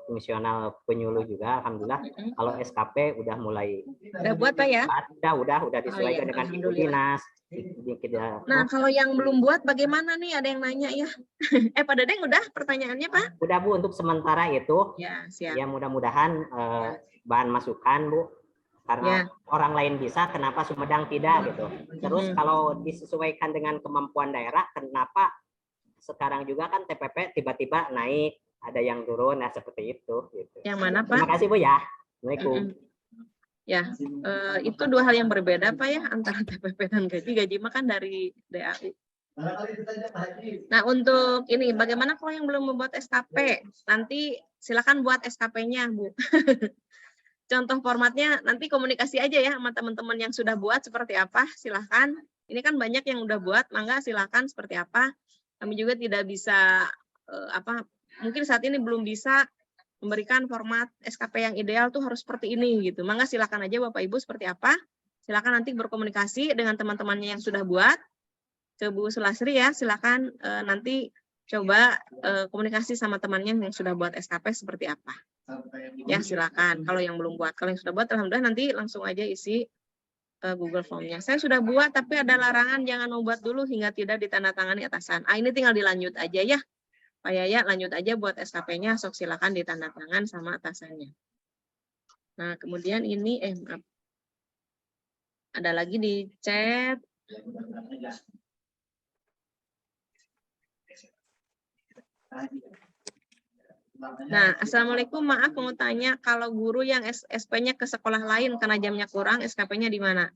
S7: fungsional penyuluh juga, alhamdulillah kalau SKP udah mulai.
S1: Udah buat Pak ya?
S7: Udah disesuaikan dengan ibu dinas.
S1: Nah, kalau yang belum buat bagaimana nih? Ada yang nanya ya? Pak Dedeng udah pertanyaannya Pak?
S7: Udah Bu, untuk sementara itu.
S1: Ya, siap.
S7: Ya mudah-mudahan bahan masukan Bu. Karena orang lain bisa, kenapa Sumedang tidak gitu. Terus kalau disesuaikan dengan kemampuan daerah, kenapa sekarang juga kan TPP tiba-tiba naik, ada yang turun, nah seperti itu. Gitu.
S1: Yang mana Pak?
S7: Terima kasih Bu ya. Assalamualaikum.
S1: Ya, itu dua hal yang berbeda Pak ya, antara TPP dan gaji. Gaji mah kan dari DAU. Nah untuk ini, bagaimana kalau yang belum membuat SKP? Nanti silakan buat SKP-nya Bu. Contoh formatnya nanti komunikasi aja ya sama teman-teman yang sudah buat seperti apa, silahkan. Ini kan banyak yang udah buat, mangga silahkan seperti apa. Kami juga tidak bisa mungkin saat ini belum bisa memberikan format SKP yang ideal tuh harus seperti ini gitu. Mangga silahkan aja Bapak Ibu seperti apa. Silahkan nanti berkomunikasi dengan teman-temannya yang sudah buat. Ke Bu Sulasri ya, silahkan nanti coba komunikasi sama temannya yang sudah buat SKP seperti apa. Ya silakan. Kalau yang belum buat, kalau yang sudah buat, alhamdulillah nanti langsung aja isi Google Form-nya. Saya sudah buat, tapi ada larangan jangan membuat dulu hingga tidak ditandatangani atasan. Ini tinggal dilanjut aja ya, Pak Yaya, lanjut aja buat SKP-nya. Sok silakan ditandatangan sama atasannya. Nah kemudian ini, maaf, ada lagi di chat. Nah, Assalamualaikum, maaf mau tanya, kalau guru yang SP-nya ke sekolah lain karena jamnya kurang, SKP-nya di mana?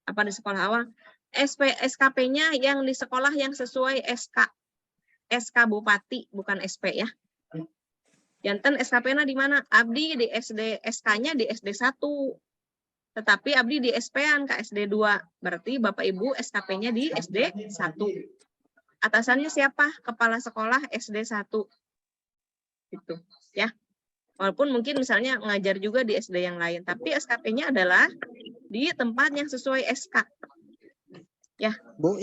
S1: Apa di sekolah awal? SKP-nya yang di sekolah yang sesuai SK Bupati, bukan SP ya. Janten SKP-nya di mana? Abdi di SD, SK-nya di SD 1. Tetapi Abdi di SP-an ke SD 2. Berarti Bapak Ibu SKP-nya di SD 1. Atasannya siapa? Kepala sekolah SD 1. Gitu ya. Walaupun mungkin misalnya ngajar juga di SD yang lain, tapi SKP-nya adalah di tempat yang sesuai SK.
S5: Bu,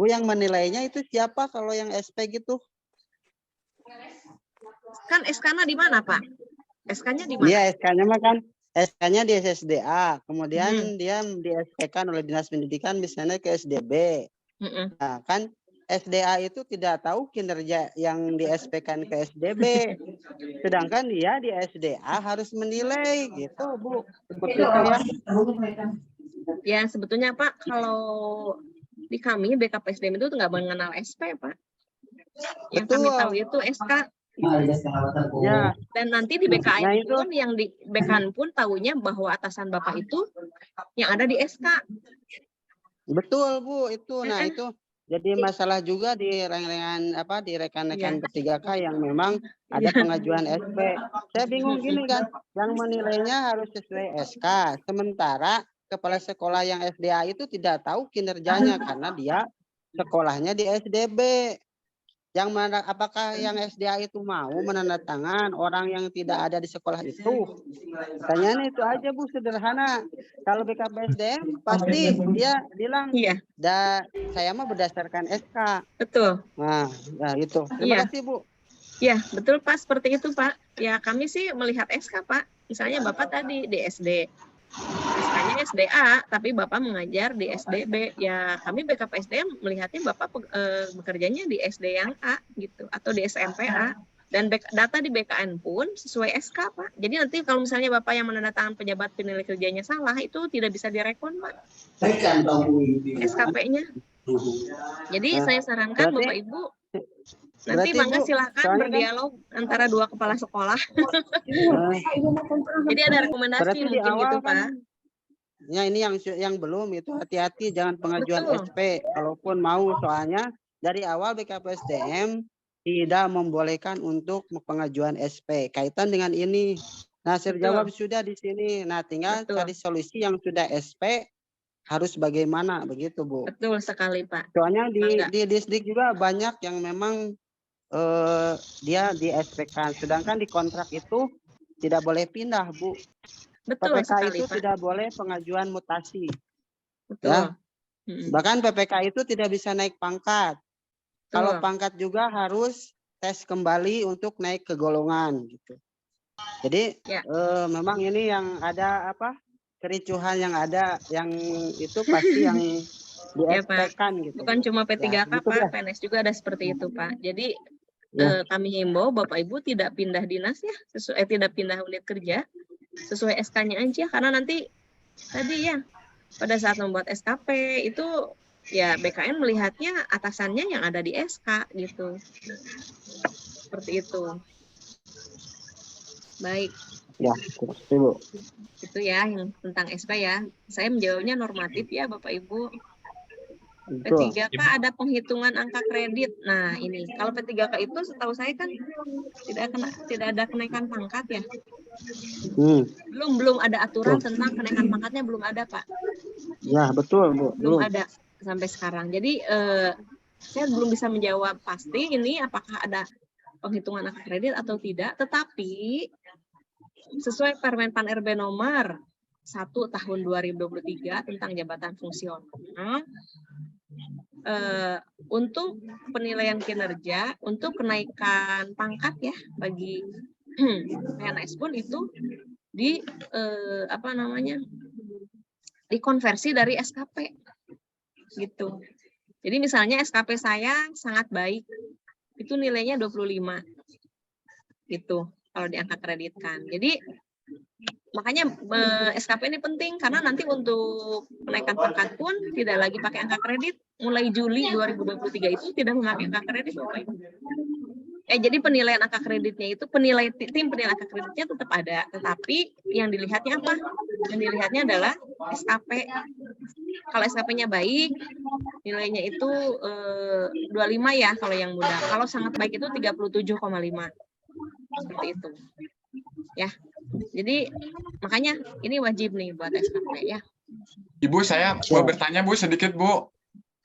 S5: yang menilainya itu siapa kalau yang SP gitu?
S1: Kan SK-nya di mana, Pak? SK-nya di mana?
S5: Iya, SK-nya mah kan SK-nya di SSDA, kemudian dia di SP-kan oleh Dinas Pendidikan misalnya ke SDB.
S1: Mm-mm.
S5: Nah, kan SDA itu tidak tahu kinerja yang di SP-kan ke SDB. Sedangkan dia di SDA harus menilai gitu, Bu. Seperti itu ya.
S1: Ya, sebetulnya Pak, kalau di kami BKPSDM itu nggak mengenal SP, Pak. Yang kami
S5: Betul.
S1: tahu itu SK.
S5: Ya,
S1: Dan nanti di BKN
S5: Nah, itu-
S1: pun yang di BKN pun tahunya bahwa atasan Bapak itu yang ada di SK.
S5: betul, Bu, itu. Nah,
S1: Mm-mm.
S5: itu jadi masalah juga di di rekan-rekan P3K yang memang ada pengajuan SP. Saya bingung gini kan, yang menilainya harus sesuai SK, sementara kepala sekolah yang SDA itu tidak tahu kinerjanya karena dia sekolahnya di SDB. Apakah yang SDA itu mau menandatangan orang yang tidak ada di sekolah itu? Pertanyaannya itu aja, Bu, sederhana. Kalau BKPSDM pasti dia bilang,
S1: Iya,
S5: saya mah berdasarkan SK.
S1: betul.
S5: Nah, itu. Terima
S1: Iya.
S5: kasih, Bu.
S1: Ya, betul Pak, seperti itu Pak. Ya, kami sih melihat SK Pak. Misalnya Bapak tadi di SD. SK-nya SDA, tapi Bapak mengajar di SDB. Ya, kami BKPSDM melihatnya Bapak bekerjanya di SD yang A gitu atau di SMP A. Dan data di BKN pun sesuai SK, Pak. Jadi nanti kalau misalnya Bapak yang menandatangani pejabat penilai kerjanya salah, itu tidak bisa direkon, Pak. SKP-nya. Jadi saya sarankan Bapak Ibu nanti mangga
S5: Bu,
S1: silakan
S5: soalnya
S1: berdialog antara dua kepala sekolah. Jadi ada rekomendasi
S5: berarti di
S1: mungkin
S5: awal
S1: gitu,
S5: kan,
S1: Pak.
S5: ya ini yang belum itu hati-hati jangan pengajuan
S1: Betul.
S5: SP. Kalaupun mau, soalnya dari awal BKPSDM tidak membolehkan untuk pengajuan SP kaitan dengan ini. Nah,
S1: Betul.
S5: jawab sudah di sini. Nah, tinggal
S1: Betul.
S5: cari solusi yang sudah SP harus bagaimana begitu, Bu.
S1: Betul sekali, Pak.
S5: Soalnya
S1: Mangga.
S5: di distrik juga banyak yang memang dia di SP-kan, sedangkan di kontrak itu tidak boleh pindah, Bu.
S1: Betul
S5: PPK
S1: sekali,
S5: itu
S1: Pak.
S5: tidak boleh pengajuan mutasi.
S1: Betul.
S5: Ya.
S1: Mm-mm.
S5: Bahkan PPK itu tidak bisa naik pangkat. Kalau
S1: Betul.
S5: pangkat juga harus tes kembali untuk naik ke golongan gitu. Jadi
S1: Ya.
S5: memang ini yang ada kericuhan yang ada, yang itu pasti yang di
S1: Ya, Pak.
S5: SP-kan gitu.
S1: Bukan cuma P3K,
S5: Ya, gitu
S1: Pak.
S5: ya.
S1: PNS juga ada seperti itu, Pak. Jadi
S5: Ya.
S1: kami himbau Bapak Ibu tidak pindah dinas ya, tidak pindah unit kerja, sesuai SK-nya aja. Karena nanti tadi ya, pada saat membuat SKP itu ya BKN melihatnya atasannya yang ada di SK gitu. Seperti itu. Baik.
S5: Ya, terima Bu.
S1: Itu ya yang tentang SK ya. Saya menjawabnya normatif ya Bapak Ibu.
S5: Betul.
S1: P3K ada penghitungan angka kredit. Nah, ini kalau P3K itu setahu saya kan tidak ada kenaikan pangkat ya. Belum ada aturan tentang kenaikan pangkatnya, belum ada, Pak.
S5: Ya, betul, Bu.
S1: Belum ada sampai sekarang. Jadi saya belum bisa menjawab pasti ini apakah ada penghitungan angka kredit atau tidak, tetapi sesuai Permen Pan RB nomor 1 tahun 2023 tentang jabatan fungsional, untuk penilaian kinerja, untuk kenaikan pangkat ya bagi PNS pun itu dikonversi dari SKP gitu. Jadi misalnya SKP saya sangat baik, itu nilainya 25 gitu kalau diangkat kreditkan. Jadi makanya SKP ini penting karena nanti untuk kenaikan pangkat pun tidak lagi pakai angka kredit. Mulai Juli 2023 itu tidak memakai angka kredit, Bapak Ibu. Jadi penilaian angka kreditnya itu tim penilai angka kreditnya tetap ada, tetapi yang dilihatnya apa? Yang dilihatnya adalah SKP. Kalau SKP-nya baik, nilainya itu 25 ya kalau yang muda. Kalau sangat baik itu 37,5. Seperti itu. Ya. Jadi makanya ini wajib nih buat SKP ya.
S8: Ibu, saya mau bertanya Bu sedikit Bu.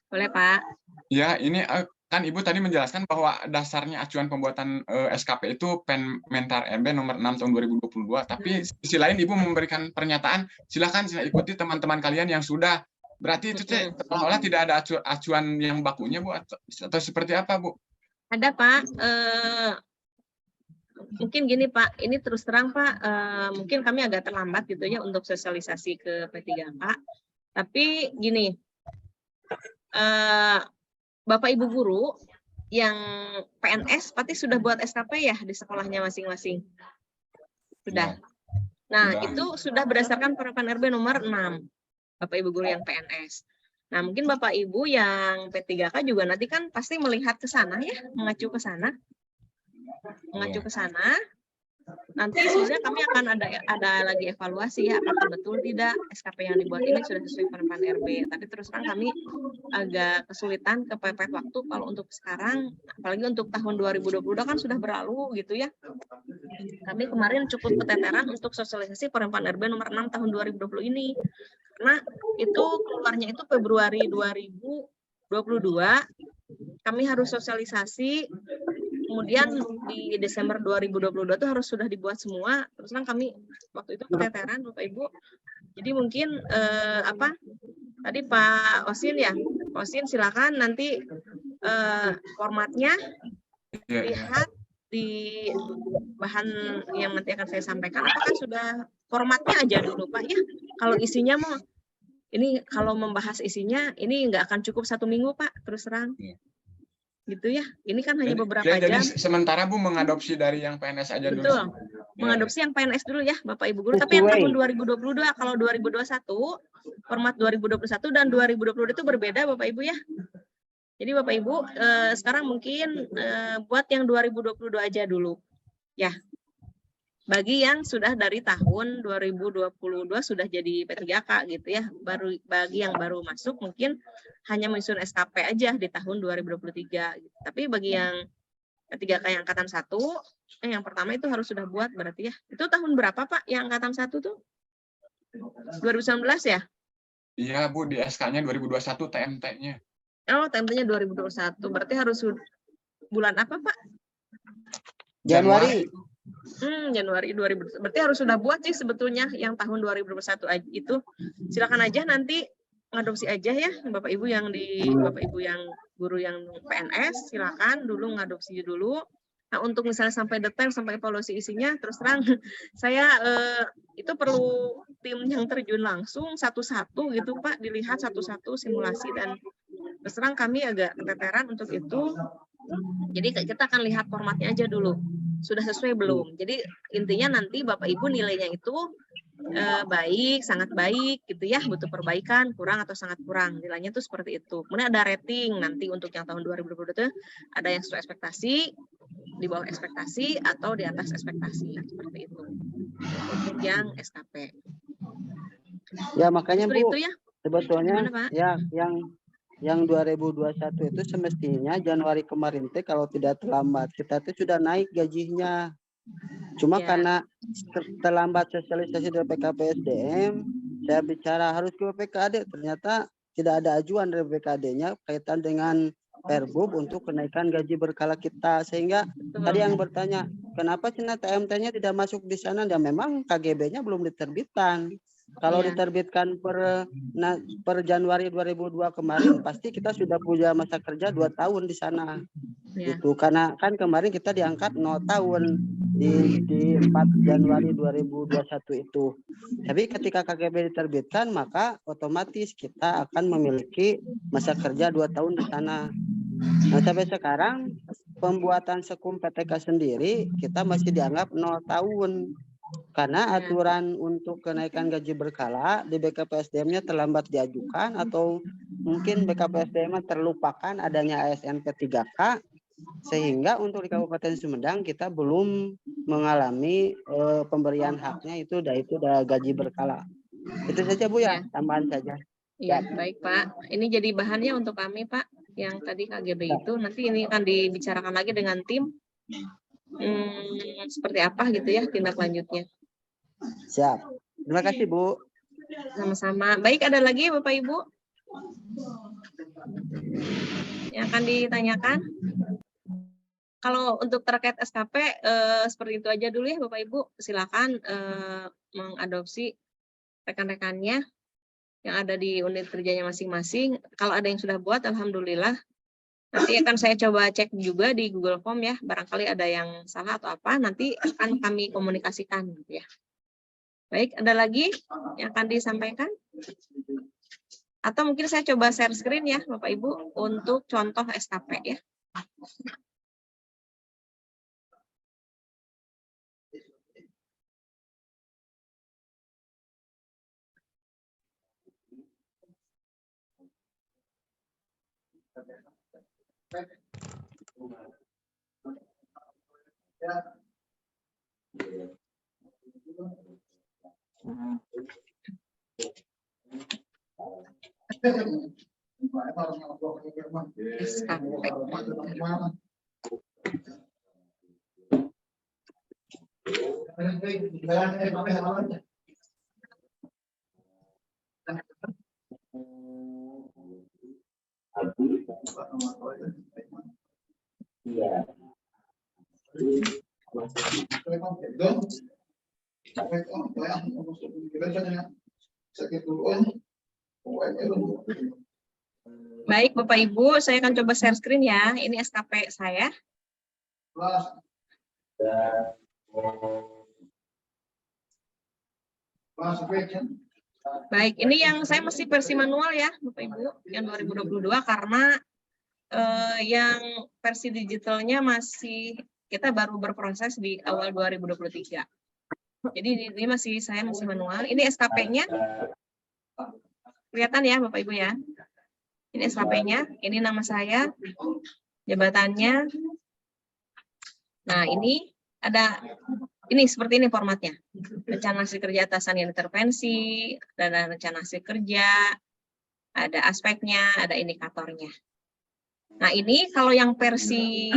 S1: Boleh Pak.
S8: Ya, ini kan Ibu tadi menjelaskan bahwa dasarnya acuan pembuatan SKP itu Permentar RB nomor 6 tahun 2022. Tapi sisi lain Ibu memberikan pernyataan, silakan ikuti teman-teman kalian yang sudah. Berarti itu seolah-olah tidak ada acuan yang bakunya, Bu, atau seperti apa, Bu?
S1: Ada, Pak. Mungkin gini, Pak. Ini terus terang, Pak. Mungkin kami agak terlambat gitu ya untuk sosialisasi ke P3K. Tapi gini, Bapak Ibu guru yang PNS pasti sudah buat SKP ya di sekolahnya masing-masing. Sudah. Nah, itu sudah berdasarkan Permen RB nomor 6. Bapak Ibu guru yang PNS. Nah, mungkin Bapak Ibu yang P3K juga nanti kan pasti melihat ke sana ya, mengacu ke sana. Mengacu ke sana. Nanti sebenarnya kami akan ada lagi evaluasi ya, apakah betul tidak SKP yang dibuat ini sudah sesuai Permen RB. Tapi terus terang kami agak kesulitan kepepet waktu kalau untuk sekarang, apalagi untuk tahun 2022 kan sudah berlalu gitu ya. Kami kemarin cukup keteteran untuk sosialisasi Permen RB nomor 6 tahun 2020 ini. Karena itu keluarnya itu Februari 2022, kami harus sosialisasi. Kemudian di Desember 2022 itu harus sudah dibuat semua. Terus kan kami waktu itu keteteran, Bapak Ibu. Jadi mungkin tadi Pak Osin ya, Pak Osin silakan nanti formatnya lihat di bahan yang nanti akan saya sampaikan. Apakah sudah formatnya aja dulu, Pak ya? Kalau isinya mau ini kalau membahas isinya ini nggak akan cukup 1 minggu, Pak. Terus terang. Gitu ya, ini kan hanya beberapa
S8: jadi
S1: jam.
S8: Sementara Bu mengadopsi dari yang PNS aja dulu.
S1: Betul, mengadopsi yang PNS dulu ya Bapak Ibu guru. Tapi yang tahun 2022, kalau 2021, format 2021 dan 2022 itu berbeda Bapak Ibu ya. Jadi Bapak Ibu sekarang mungkin buat yang 2022 aja dulu. Ya, bagi yang sudah dari tahun 2022 sudah jadi P3K gitu ya, bagi yang baru masuk mungkin hanya menyusun SKP aja di tahun 2023 gitu. Tapi bagi yang P3K yang angkatan 1, yang pertama itu harus sudah buat berarti ya. Itu tahun berapa Pak yang angkatan 1 tuh? 2019 ya?
S8: Iya Bu, di SK-nya 2021 TMT-nya.
S1: Oh, TMT-nya 2021. Berarti harus bulan apa Pak?
S5: Januari.
S1: Januari 2000. Berarti harus sudah buat sih sebetulnya yang tahun 2021 itu. Silakan aja nanti ngadopsi aja ya Bapak Ibu yang Bapak Ibu yang guru yang PNS, silakan dulu ngadopsi dulu. Nah, untuk misalnya sampai detail sampai evaluasi isinya terus terang saya itu perlu tim yang terjun langsung satu-satu gitu Pak, dilihat satu-satu simulasi dan terus terang kami agak keteteran untuk itu. Jadi kita akan lihat formatnya aja dulu. Sudah sesuai belum? Jadi intinya nanti Bapak Ibu nilainya itu baik, sangat baik gitu ya, butuh perbaikan, kurang atau sangat kurang. Nilainya tuh seperti itu. Kemudian ada rating nanti untuk yang tahun 2022 itu ada yang sesuai ekspektasi, di bawah ekspektasi atau di atas ekspektasi seperti itu. Untuk yang SKP.
S5: Ya makanya
S1: seperti
S5: Bu,
S1: itu ya.
S5: sebetulnya
S1: Gimana, Pak?
S5: ya yang 2021 itu semestinya Januari kemarin teh kalau tidak terlambat kita tuh sudah naik gajinya. Cuma
S1: Ya.
S5: karena terlambat sosialisasi dari PKPSDM, saya bicara harus ke BPKD, ternyata tidak ada ajuan dari BPKD-nya kaitan dengan Perbub untuk kenaikan gaji berkala kita. Sehingga tadi yang bertanya, kenapa Cina TMT-nya tidak masuk di sana? Dan memang KGB-nya belum diterbitkan. Kalau diterbitkan per Januari 2002 kemarin, pasti kita sudah punya masa kerja 2 tahun di sana. Itu karena kan kemarin kita diangkat 0 tahun di 4 Januari 2021 itu. Tapi ketika KGB diterbitkan, maka otomatis kita akan memiliki masa kerja 2 tahun di sana. Nah, sampai sekarang pembuatan sekum PTK sendiri kita masih dianggap 0 tahun. Karena aturan untuk kenaikan gaji berkala di BKPSDM-nya terlambat diajukan atau mungkin BKPSDM terlupakan adanya ASN P3K sehingga untuk di Kabupaten Sumedang kita belum mengalami pemberian haknya itu gaji berkala. Itu saja Bu ya, tambahan saja.
S1: Iya, baik Pak. Ini jadi bahannya untuk kami Pak yang tadi KGB itu nanti ini akan dibicarakan lagi dengan tim. Seperti apa gitu ya tindak lanjutnya.
S5: Siap. Terima kasih Bu.
S1: Sama-sama. Baik, ada lagi Bapak Ibu Yang akan ditanyakan? Kalau untuk terkait SKP seperti itu aja dulu ya Bapak Ibu. Silakan mengadopsi rekan-rekannya yang ada di unit kerjanya masing-masing. Kalau ada yang sudah buat, alhamdulillah. Nanti akan saya coba cek juga di Google Form ya. Barangkali ada yang salah atau apa, nanti akan kami komunikasikan ya. Baik, ada lagi yang akan disampaikan? Atau mungkin saya coba share screen ya Bapak Ibu untuk contoh SKP ya. Baik Bapak Ibu, saya akan coba share screen ya. Ini SKP saya. Baik, ini yang saya masih versi manual ya Bapak Ibu, yang 2022 karena yang versi digitalnya masih kita baru berproses di awal 2023. Jadi ini saya masih manual. Ini SKP-nya. Kelihatan ya Bapak Ibu ya. Ini SKP-nya, ini nama saya, jabatannya. Nah, ini ada ini seperti ini formatnya. Rencana hasil kerja atasan yang intervensi, ada rencana hasil kerja, ada aspeknya, ada indikatornya. Nah, ini kalau yang versi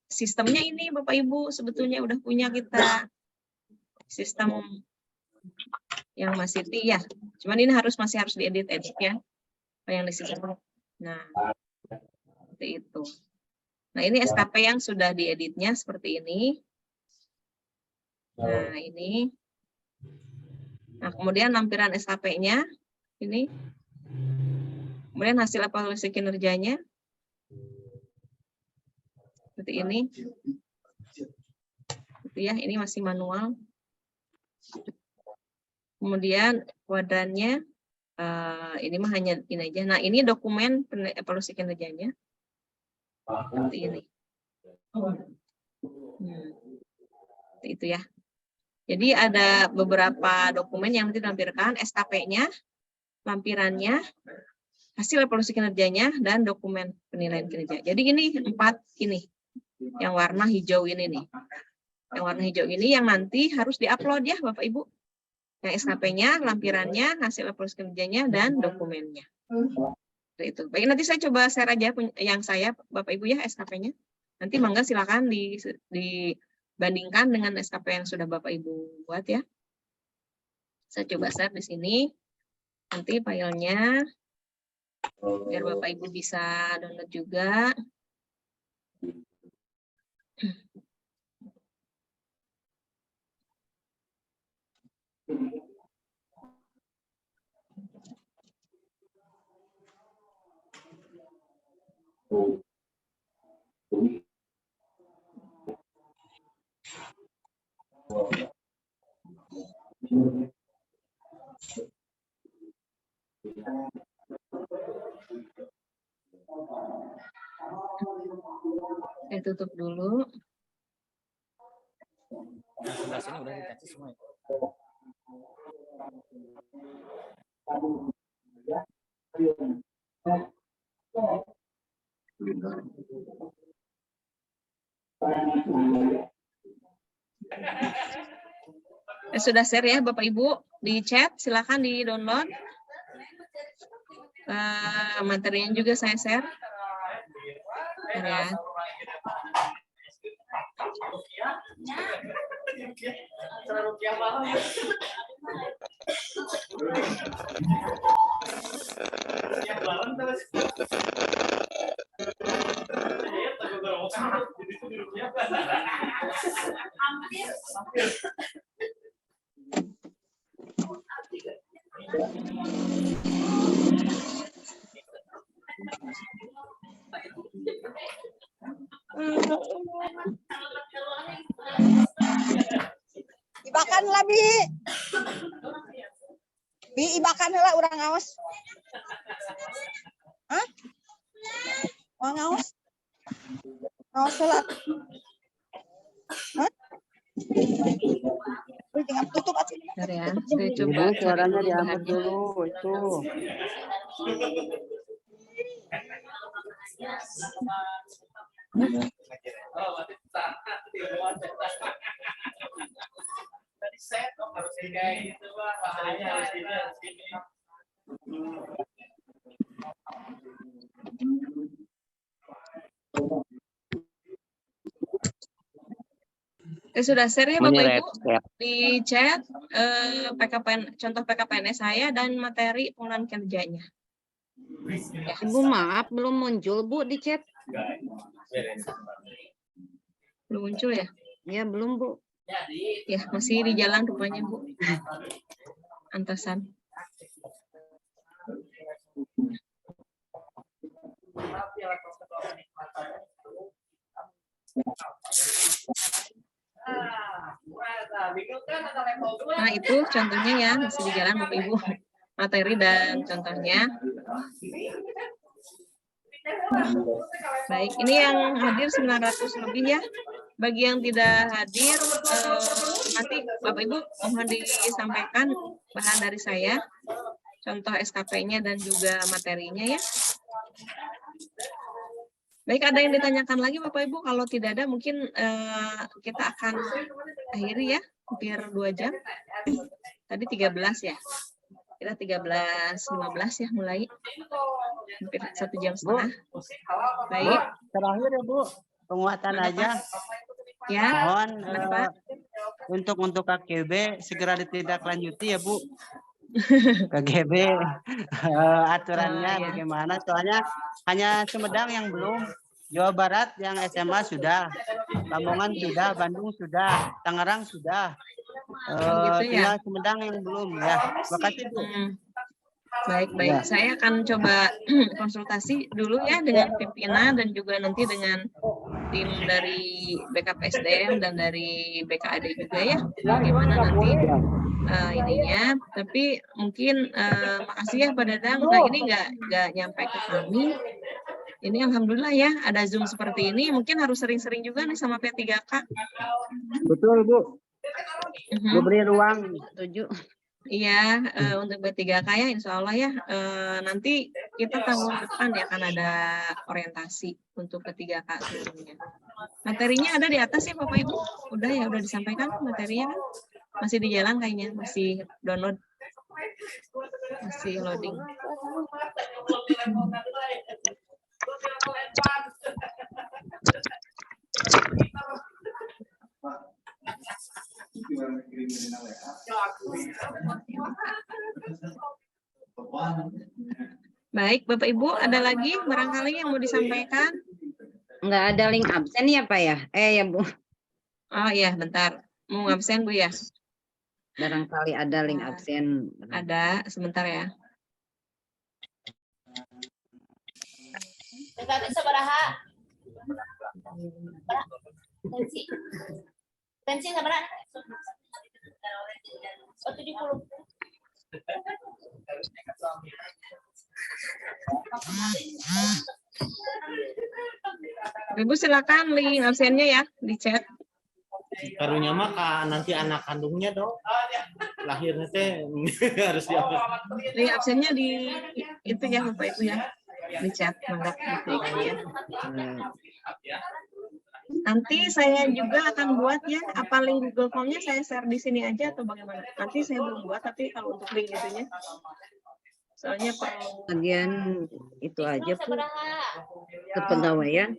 S1: sistemnya ini Bapak Ibu sebetulnya udah punya kita sistem yang masih ya. Cuman ini masih harus diedit ya. Yang di sistem. Nah, seperti itu. Nah, ini SKP yang sudah dieditnya seperti ini. Nah, ini. Nah, kemudian lampiran SKP-nya ini. Kemudian hasil evaluasi kinerjanya. Seperti ini. Gitu ya, ini masih manual. Kemudian kuadrannya ini mah hanya ini aja. Nah, ini dokumen evaluasi kinerjanya. Seperti ini. Seperti itu ya. Jadi ada beberapa dokumen yang nanti ditampilkan, SKP-nya, lampirannya, hasil evaluasi kinerjanya, dan dokumen penilaian kinerja. Jadi ini 4 ini, yang warna hijau ini nih. Yang warna hijau ini yang nanti harus diupload ya Bapak Ibu. Yang SKP-nya, lampirannya, hasil evaluasi kinerjanya, dan dokumennya. Itu. Baik, nanti saya coba share aja yang saya Bapak Ibu ya SKP-nya. Nanti mangga silakan dibandingkan dengan SKP yang sudah Bapak Ibu buat ya. Saya coba share di sini. Nanti filenya biar Bapak Ibu bisa download juga. Saya tutup dulu.
S9: Sebelah sini udah dikasih semua.
S1: Sudah share ya Bapak Ibu di chat, silakan di download. Materinya juga saya share. Ya.
S10: Ibakan lah Bi. Bi ibakan lah urang ngaos. Hah? Mau ngaos? Ngaos salat. Hah? Bi jangan tutup aja.
S1: Bentar ya, saya coba
S5: Ibu, suaranya
S1: cari
S5: diangkat
S1: bahannya.
S5: dulu itu.
S1: Sudah share ya Bapak
S5: Menyeret,
S1: Ibu
S5: ya.
S1: di chat PKPN, contoh PKPNS saya dan materi penggunaan kerjanya. Ya.
S4: Ibu maaf belum muncul Bu di chat.
S1: Belum muncul ya?
S4: Ya belum Bu.
S1: Ya, masih di jalan rupanya Bu. Antasan. Nah, itu contohnya ya, masih di jalan Bapak Ibu. Materi dan contohnya. Baik, ini yang hadir 900 lebih ya. Bagi yang tidak hadir, nanti Bapak Ibu mohon disampaikan bahan dari saya, contoh SKP-nya dan juga materinya ya. Baik, ada yang ditanyakan lagi Bapak Ibu? Kalau tidak ada mungkin kita akan akhiri ya, hampir 2 jam. Tadi 13 ya. Kita 13.15 ya mulai. Hampir 1 jam setengah. Baik.
S5: Terakhir ya Bu, penguatan aja.
S1: Ya.
S5: Mohon
S1: Kenapa?
S5: untuk KGB segera ditindaklanjuti ya Bu. KGB aturannya
S1: ya.
S5: bagaimana? Soalnya hanya Sumedang yang belum. Jawa Barat yang SMA sudah, Lamongan sudah, Bandung sudah, Tangerang sudah.
S1: Gitu ya.
S5: Tinggal Sumedang yang belum ya. Makasih Bu.
S1: Baik.
S5: Ya.
S1: Saya akan coba konsultasi dulu ya dengan pimpinan dan juga nanti dengan tim dari BKPSDM dan dari BKAD juga ya. Bagaimana nanti ininya. Tapi mungkin makasih ya Pak Dadang. Nah ini nggak nyampe ke kami. Ini alhamdulillah ya ada Zoom seperti ini. Mungkin harus sering-sering juga nih sama P3K.
S5: Betul Bu. Diberi ruang.
S4: Setuju.
S1: Iya, untuk B3K ya insya Allah ya, nanti kita tahun depan ya akan ada orientasi untuk B3K seluruhnya. Materinya ada di atas ya Bapak Ibu? Udah ya, udah disampaikan materinya kan? Masih di jalan kayaknya, masih download, masih loading. Baik, Bapak Ibu, ada lagi barangkali yang mau disampaikan?
S4: Nggak ada link absen ya Pak ya? Ya Bu.
S1: Oh iya, bentar. Mau absen Bu ya?
S4: Barangkali ada link absen.
S1: Ada, sebentar ya.
S11: Sabaraha. Tensi. Tensi sabaraha. Oh, 70.
S1: Ibu silakan link absennya ya di chat.
S12: Karunya mah nanti anak kandungnya dong. Lahirnya teh harus diangkat.
S1: Link absennya di itu ya Bapak Ibu ya. Di chat mangga gitu ya. Nanti saya juga akan buat ya, apa link Google Form-nya saya share di sini aja atau bagaimana? Nanti saya belum buat, tapi kalau untuk link itunya, soalnya perlu
S4: Bagian itu aja Bu. Kepegawaian.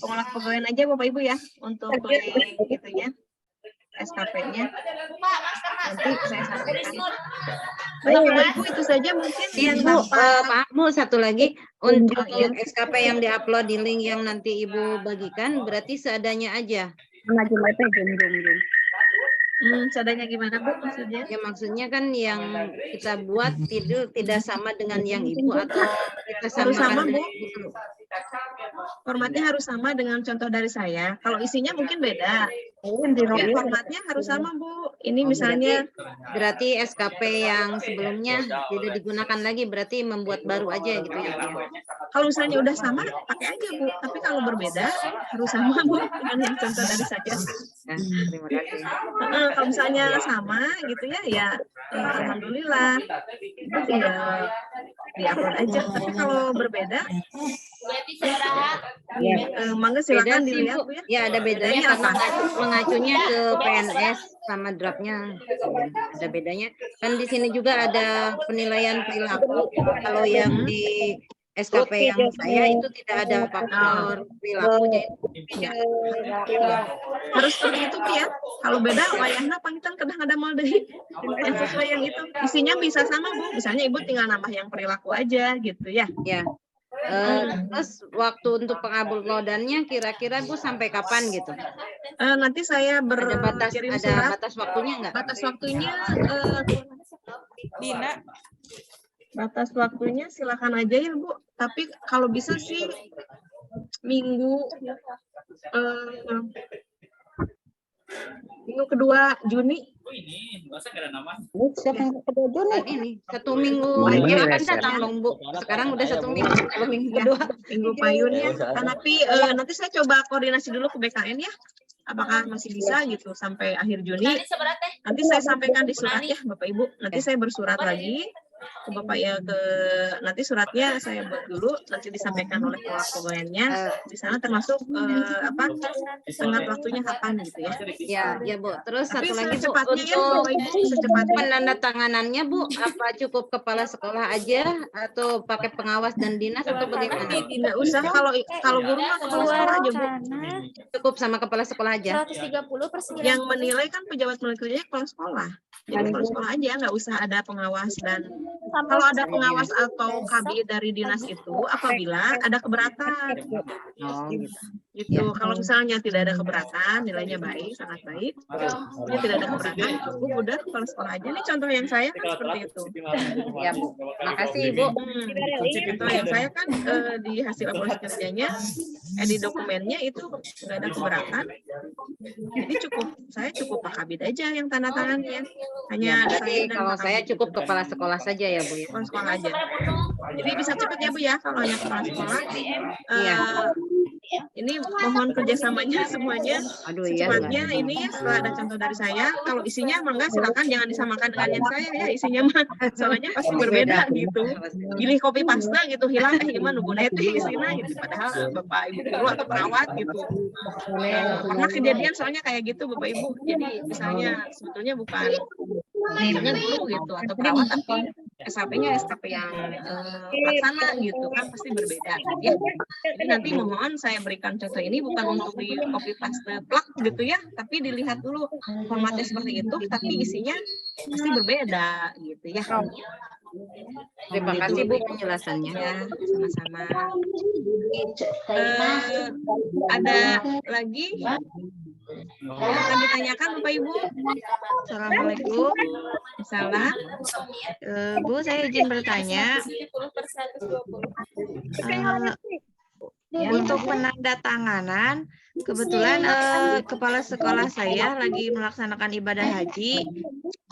S1: pengolahan pegawaian aja Bapak Ibu ya, untuk link itunya. SKP-nya.
S11: Buka masker Mas.
S1: Nanti saya sampaikan.
S11: Tulis
S1: Baik, Ibu, itu saja mungkin
S4: Iya
S1: yang
S4: Bu,
S1: tanpa
S4: Pak Bu, satu lagi untuk
S1: iya.
S4: SKP yang diupload di link yang nanti Ibu bagikan berarti seadanya aja.
S1: seadanya gimana Bu maksudnya?
S4: Ya maksudnya kan yang kita buat tidak sama dengan yang Ibu atau kita
S1: Harus sama,
S4: samakan
S1: Bu.
S4: dengan Ibu.
S1: Formatnya harus sama dengan contoh dari saya. Kalau isinya mungkin beda. Tapi formatnya harus sama, Bu. Ini
S4: Oh,
S1: misalnya
S4: berarti SKP yang sebelumnya tidak digunakan lagi berarti membuat baru aja gitu ya.
S1: kalau misalnya udah sama, pakai aja, Bu. Tapi kalau berbeda, harus sama, Bu, dengan yang contoh dari saya.
S4: Nah, terima kasih.
S1: Kalau misalnya sama gitu ya, alhamdulillah. Itu tinggal di-upload aja. Tapi kalau berbeda,
S11: Berarti sabaraha?
S1: mangga
S4: Beda
S1: silakan
S4: sih
S1: dilihat,
S4: Bu.
S1: Bu ya.
S4: Ya ada bedanya
S1: Bedanya
S4: karena
S1: apa?
S4: mengacunya ke PNS sama draftnya. Ada bedanya. Kan di sini juga ada penilaian perilaku. Kalau yang di SKP yang saya itu tidak ada faktor perilakunya.
S1: Ya. Harus seperti itu, Bu ya. Kalau beda, wayahna pangitan kadang ada mal deh. Yang sesuai yang itu. Isinya bisa sama, Bu. Misalnya Ibu tinggal nambah yang perilaku aja gitu ya.
S4: Ya. Terus waktu untuk penguploadannya kira-kira Bu sampai kapan gitu?
S1: Nanti saya
S4: Ada
S1: berkirim surat.
S4: batas waktunya nggak?
S1: Batas waktunya
S10: Dina.
S1: batas waktunya silakan aja ya Bu. Tapi kalau bisa sih minggu kedua Juni.
S4: Siapa yang kedua Juni? Ini 1 minggu aja akan datang dong Bu. Sekarang udah 1 minggu, kalau minggu kedua.
S1: Minggu payun ya. Tapi nanti saya coba koordinasi dulu ke BKN ya. Apakah masih bisa gitu sampai akhir Juni.
S11: Tadi seberat teh.
S1: Nanti saya sampaikan di surat ya Bapak Ibu. Nanti saya bersurat lagi ke Bapak ya nanti suratnya saya buat dulu nanti disampaikan oleh pegawainya di sana termasuk tenggat waktunya kapan gitu ya.
S4: Ya Bu. Terus
S1: Tapi
S4: satu lagi Bu,
S1: secepatnya ya
S4: untuk
S1: Bapak Ibu secepatnya.
S4: penandatanganannya Bu, apa cukup kepala sekolah aja atau pakai pengawas dan dinas atau bagaimana?
S1: Tidak usah kalau guru mah kepala sekolah aja Bu.
S4: Cukup sama kepala sekolah aja.
S11: 130/9.
S1: Yang menilai kan pejabat kerjanya kepala sekolah. Jadi kepala sekolah aja nggak usah ada pengawas dan kalau ada pengawas atau KB dari dinas itu apabila ada keberatan.
S4: Oh,
S1: Gitu. Kalau misalnya tidak ada keberatan, nilainya baik, sangat baik. Ya tidak ada keberatan, cukup udah kepala sekolah aja. Ini contoh yang saya kan seperti itu.
S4: Ya Bu. Makasih Bu.
S1: Contoh yang saya kan di hasil evaluasi kerjanya, di dokumennya itu nggak ada keberatan. Jadi saya cukup Pak Kabid aja yang tanda tangannya. Hanya
S4: Berarti
S1: dan
S4: kalau
S1: Pak
S4: saya
S1: Kabid.
S4: cukup kepala sekolah saja ya Bu ya.
S1: Kepala sekolah aja. Jadi bisa cepat ya Bu ya kalau hanya kepala sekolah.
S4: Iya.
S1: Ini mohon kerjasamanya semuanya.
S4: Aduh ya.
S1: Secepatnya ini ya setelah ada contoh dari saya. Kalau isinya mangga silakan jangan disamakan dengan yang saya ya. Isinya mah soalnya pasti berbeda gitu. Pilih copy paste gitu hilang gimana Bu Neti isinya gitu. Padahal Bapak Ibu guru atau perawat gitu. Pernah kejadian soalnya kayak gitu Bapak Ibu. Jadi misalnya sebetulnya bukan misalnya guru gitu atau perawat tapi SKP-nya SKP yang pelaksana gitu kan pasti berbeda ya. Jadi nanti mohon saya berikan contoh ini bukan untuk di copy paste plak gitu ya, tapi dilihat dulu formatnya seperti itu tapi isinya pasti berbeda gitu ya.
S4: Terima kasih Bu penjelasannya.
S1: Ya, sama-sama. Ada lagi yang akan ditanyakan Bapak Ibu?
S13: Assalamualaikum.
S1: Salah.
S13: Bu, saya izin bertanya. Untuk penandatanganan, kebetulan kepala sekolah saya lagi melaksanakan ibadah haji.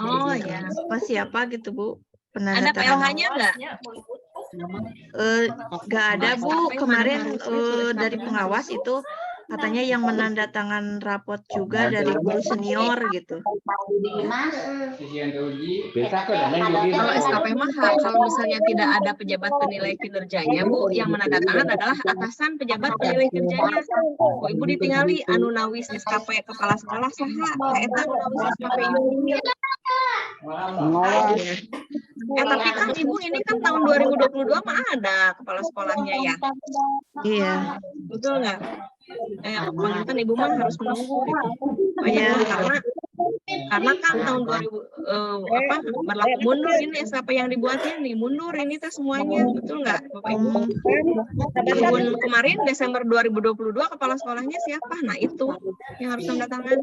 S1: Oh ya.
S13: Siapa gitu Bu?
S1: Ada PLH-nya nggak?
S13: Nggak ada Bu. Kemarin dari pengawas itu katanya yang menandatangan rapot juga dari guru senior gitu.
S1: Kalau SKP mah kalau misalnya tidak ada pejabat penilai kinerjanya Bu, yang menandatangan adalah atasan pejabat penilai kerjanya. Bu Ibu ditingali anu nawis SKP kepala sekolah saha eta anu nawis SKP unit. Tapi kan Ibu ini kan tahun 2022 mah ada kepala sekolahnya ya.
S13: Iya.
S1: Betul nggak? Kan Ibu mah harus menunggu gitu. Karena Karena kan tahun 2000 berlaku mundur ini SKP yang dibuatnya nih, mundur ini teh semuanya, betul nggak Bapak Ibu? Tahun kemarin Desember 2022 kepala sekolahnya siapa? Nah itu yang harus tanda tangan.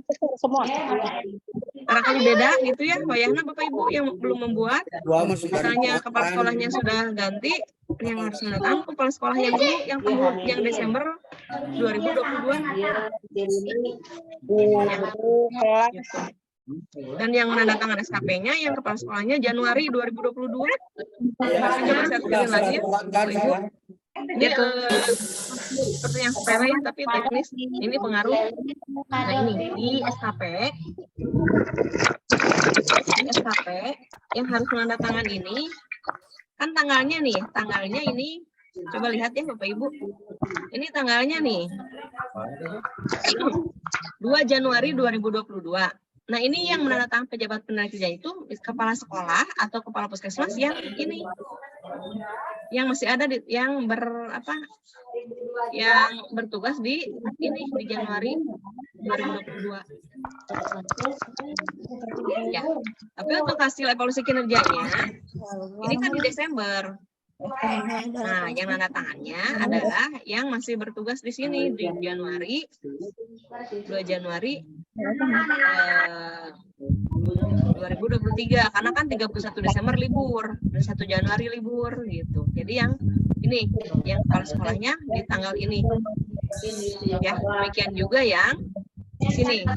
S1: Barangkali beda gitu ya, wayahna Bapak Ibu yang belum membuat. Misalnya kepala sekolahnya sudah ganti, yang harus tanda tangan kepala sekolah yang dulu, yang Desember 2022. Dan yang menandatangan SKP-nya yang kepala sekolahnya Januari 2022. Saya coba saya tulisin lagi ya, Bapak Ibu. Ini seperti yang sepele ya, tapi teknis ini pengaruh. Nah ini di SKP yang harus menandatangan ini kan tanggalnya nih, tanggalnya ini coba lihat ya Bapak Ibu. Ini tanggalnya nih 2 Januari 2022. Nah ini yang menandatangan pejabat penerima itu kepala sekolah atau kepala puskesmas yang ini, yang masih ada yang bertugas di ini di Januari 2022. Ya, tapi untuk hasil evaluasi kinerjanya ini kan di Desember. Nah, yang tanda tangannya adalah yang masih bertugas di sini di Januari 2 Januari 2023 karena kan 31 Desember libur, 1 Januari libur gitu. Jadi yang ini yang kepala sekolahnya di tanggal ini. Ya, demikian juga yang di sini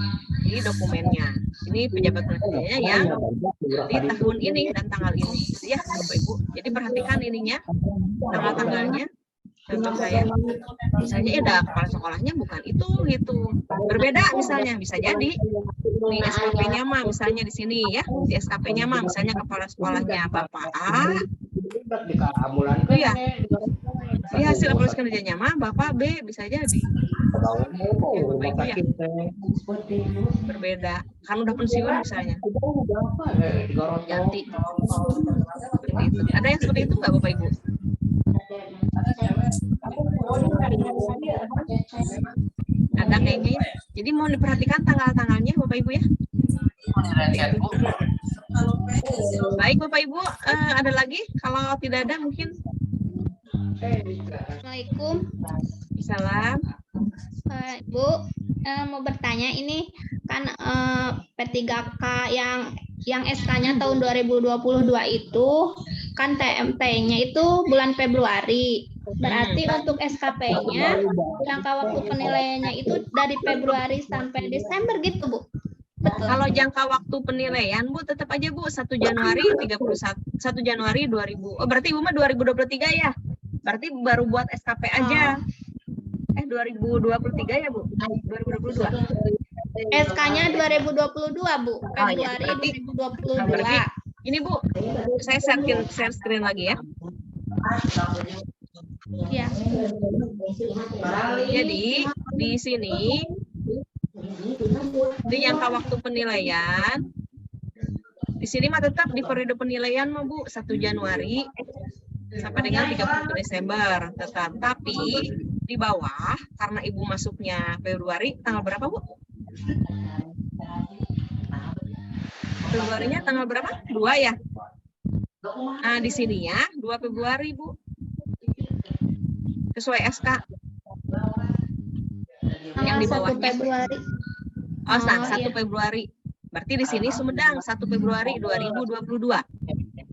S1: di dokumennya. Ini pejabat penerbitannya yang di tahun ini dan tanggal ini. Ya, Bapak Ibu. Jadi perhatikan ininya, tanggal-tanggalnya. Contoh saya, misalnya ada kepala sekolahnya bukan itu gitu. Berbeda misalnya, bisa jadi di SKP-nya mah misalnya di sini ya, di SKP-nya mah misalnya kepala sekolahnya Bapak A. Itu ya. Di hasil evaluasi kinerjanya mah Bapak B bisa jadi. Ya, Bapak Ibu ya. Berbeda. Kan udah pensiun misalnya. Ganti. Seperti itu. Ada yang seperti itu nggak Bapak Ibu? Ada kayaknya ya. Jadi mau diperhatikan tanggal-tanggalnya Bapak Ibu ya. Baik Bapak Ibu, ada lagi? Kalau tidak ada mungkin.
S11: Assalamualaikum.
S1: Salam.
S11: Bu, mau bertanya ini kan P3K yang SK-nya tahun 2022 itu kan TMP-nya itu bulan Februari. Berarti untuk SKP-nya jangka waktu penilaiannya itu dari Februari sampai Desember gitu, Bu. Betul.
S1: Kalau jangka waktu penilaian Bu tetap aja Bu 1 Januari 1 Januari 2000. Oh berarti Ibu mah 2023 ya. Berarti baru buat SKP aja. 2023 ya Bu? 2022.
S11: SK-nya 2022 Bu. Februari
S1: ya,
S11: 2022.
S1: Berarti ini Bu, saya share screen lagi ya.
S11: Iya.
S1: Jadi di sini di jangka waktu penilaian di sini mah tetap di periode penilaian mah Bu 1 Januari sampai dengan 31 Desember tetap. Tapi di bawah karena Ibu masuknya Februari tanggal berapa Bu? Februarinya tanggal berapa? 2 ya. Nah di sini ya 2 Februari Bu. Sesuai SK. Yang di bawahnya.
S11: 1 Februari.
S1: Oh, 1 Februari. Berarti di sini Sumedang 1 Februari 2022.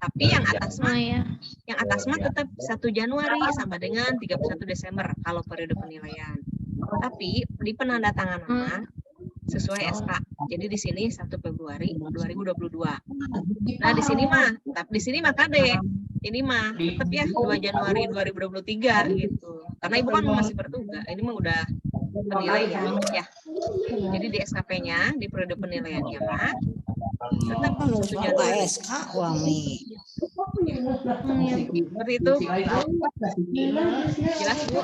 S1: Tapi yang atas mah yang atas mah tetap 1 Januari sampai dengan 31 Desember kalau periode penilaian. Tapi di penandatanganan mah sesuai SK. Jadi di sini 1 Februari 2022. Nah, di sini mah KD. Ini mah tetap ya 2 Januari 2023 gitu. Karena Ibu kan masih bertugas. Ini mah udah penilaian ya. Jadi di SKP-nya di periode penilaiannya mah tetap 1 Januari.
S10: SK Wami.
S1: Seperti itu. Jelas Bu?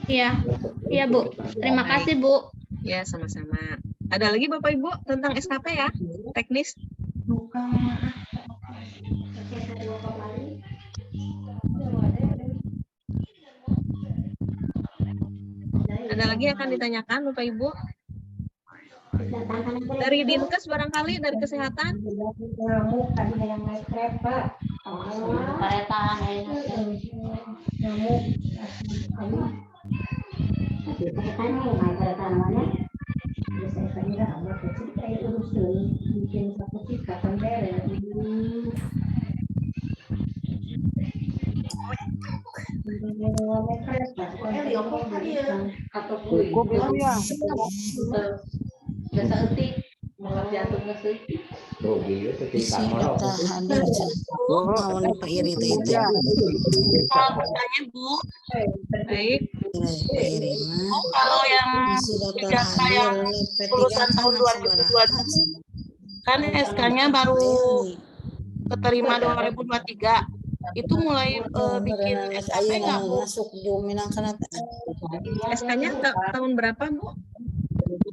S11: Iya. Iya Bu. Terima kasih Bu.
S1: Ya, sama-sama. Ada lagi Bapak Ibu tentang SKP ya? Teknis. Ada lagi yang akan ditanyakan Bapak Ibu? Dari Dinkes barangkali, dari kesehatan.
S10: Cukup ya.
S1: Tanya Bu. Baik. Kalau yang 3K yang lulusan tahun 2022 kan SK-nya baru keterima 2023. Itu mulai bikin SKP nggak Bu? SK-nya tahun berapa Bu?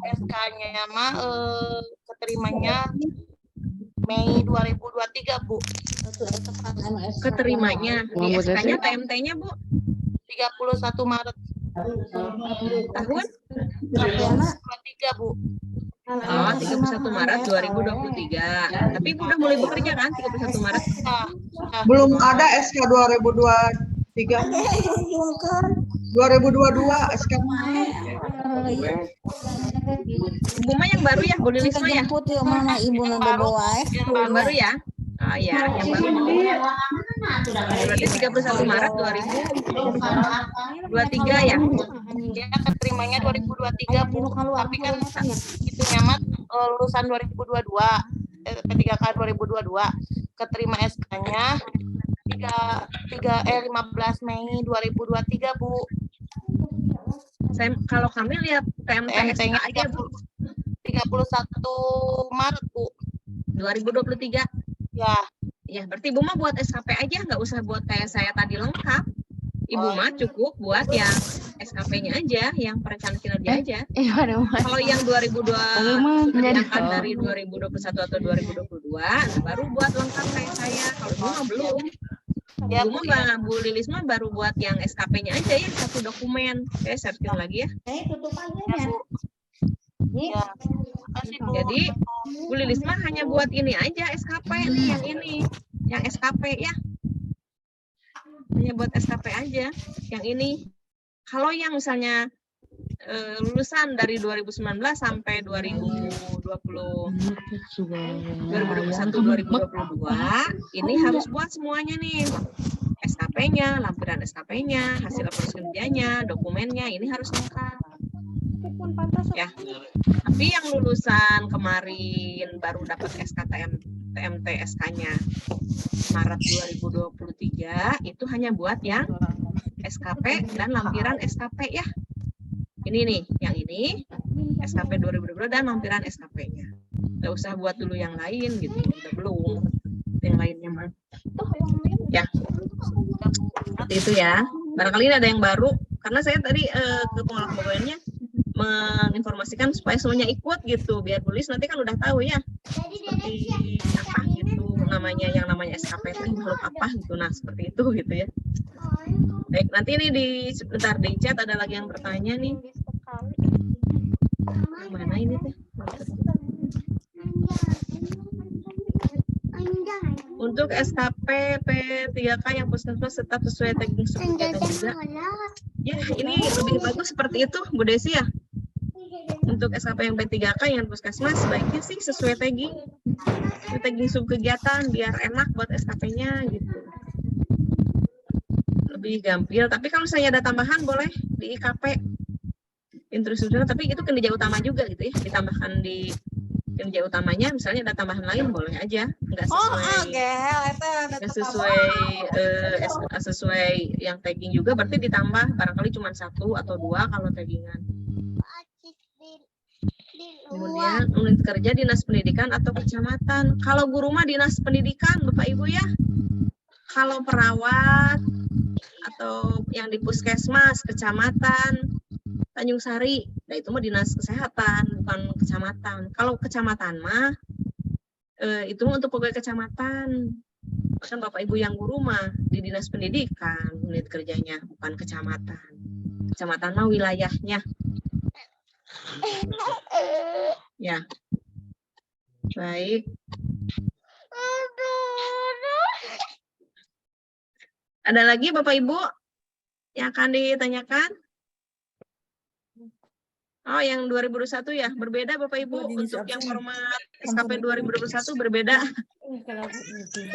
S1: SK-nya mah keterimanya Mei 2023 Bu. Keterimanya di SK-nya TMT-nya Bu 31 Maret tahun 2023 Bu. Oh, 31 Maret 2023. Tapi udah mulai bekerja kan 31 Maret?
S10: Belum ada SK 2023. 2022 SK.
S1: Ibu mah yang baru ya, Bu Lilisma ya? Yang baru ya? Oh ya, yang baru. Berarti 31 Maret 2023 ya? Dia keterimanya 2023 Bu. Tapi kan itu nyamat lulusan 2022, P3K 2022. Keterima SK-nya 15 Mei 2023 Bu. Kalau kami lihat TMT-nya aja Bu 31 Maret Bu 2023. Ya berarti Ibu mah buat SKP aja, nggak usah buat kayak saya tadi lengkap. Ibu mah cukup buat yang SKP-nya aja, yang perencanaan kinerja aja. Kalau yang 2002 sudah diangkat dari 2021 atau 2022, baru buat lengkap kayak saya. Kalau Ibu mah belum. Ya Bu, Bu Lilis mah baru buat yang SKP-nya aja ya, satu dokumen. Oke, searching lagi ya. Ya. Jadi Bu Lilis mah hanya buat ini aja SKP nih, yang ini, yang SKP ya. Hanya buat SKP aja, yang ini. Kalau yang misalnya lulusan dari 2019 sampai 2021 2022 ini harus buat semuanya nih. SKP-nya, lampiran SKP-nya, hasil laporan kerjanya, dokumennya, ini harus lengkap. Ya. Tapi yang lulusan kemarin baru dapat TMT SK-nya Maret 2023 itu hanya buat yang SKP dan lampiran SKP ya. Ini nih, yang ini SKP 2022 dan lampiran SKP-nya. Nggak usah buat dulu yang lain gitu, udah belum. Yang lainnya mah. Ya. Seperti itu ya. Barangkali ini ada yang baru karena saya tadi ke pengolahan pegawaiannya menginformasikan supaya semuanya ikut gitu, biar tulis nanti kan udah tahu ya seperti apa gitu namanya, yang namanya SKP itu makhluk apa gitu. Nah seperti itu gitu ya. Baik, nanti ini sebentar di chat ada lagi yang bertanya nih. Mana ini teh? Untuk SKP P3K yang puskesmas tetap sesuai tagging kegiatan juga. Ya, ini lebih bagus seperti itu, Bu Desi ya. Untuk SKP yang P3K yang puskesmas sebaiknya sih sesuai tagging subkegiatan biar enak buat SKP-nya gitu. Lebih gampil. Tapi kalau saya ada tambahan boleh di IKP instruksinya, tapi itu kinerja utama juga gitu ya. Ditambahkan di kinerja utamanya, misalnya ada tambahan lain boleh aja, nggak sesuai yang tagging juga, berarti ditambah barangkali cuma 1 atau 2 kalau taggingan. Kemudian unit kerja dinas pendidikan atau kecamatan. Kalau guru mah dinas pendidikan Bapak Ibu ya. Kalau perawat atau yang di puskesmas kecamatan Tanjung Sari, nah itu mah dinas kesehatan bukan kecamatan. Kalau kecamatan mah itu untuk pegawai kecamatan. Kan Bapak Ibu yang guru mah di dinas pendidikan unit kerjanya bukan kecamatan. Kecamatan mah wilayahnya. Ya. Baik. Ada lagi Bapak Ibu yang akan ditanyakan? Oh, yang 2021 ya, berbeda Bapak Ibu. Untuk yang format SKP 2021 berbeda.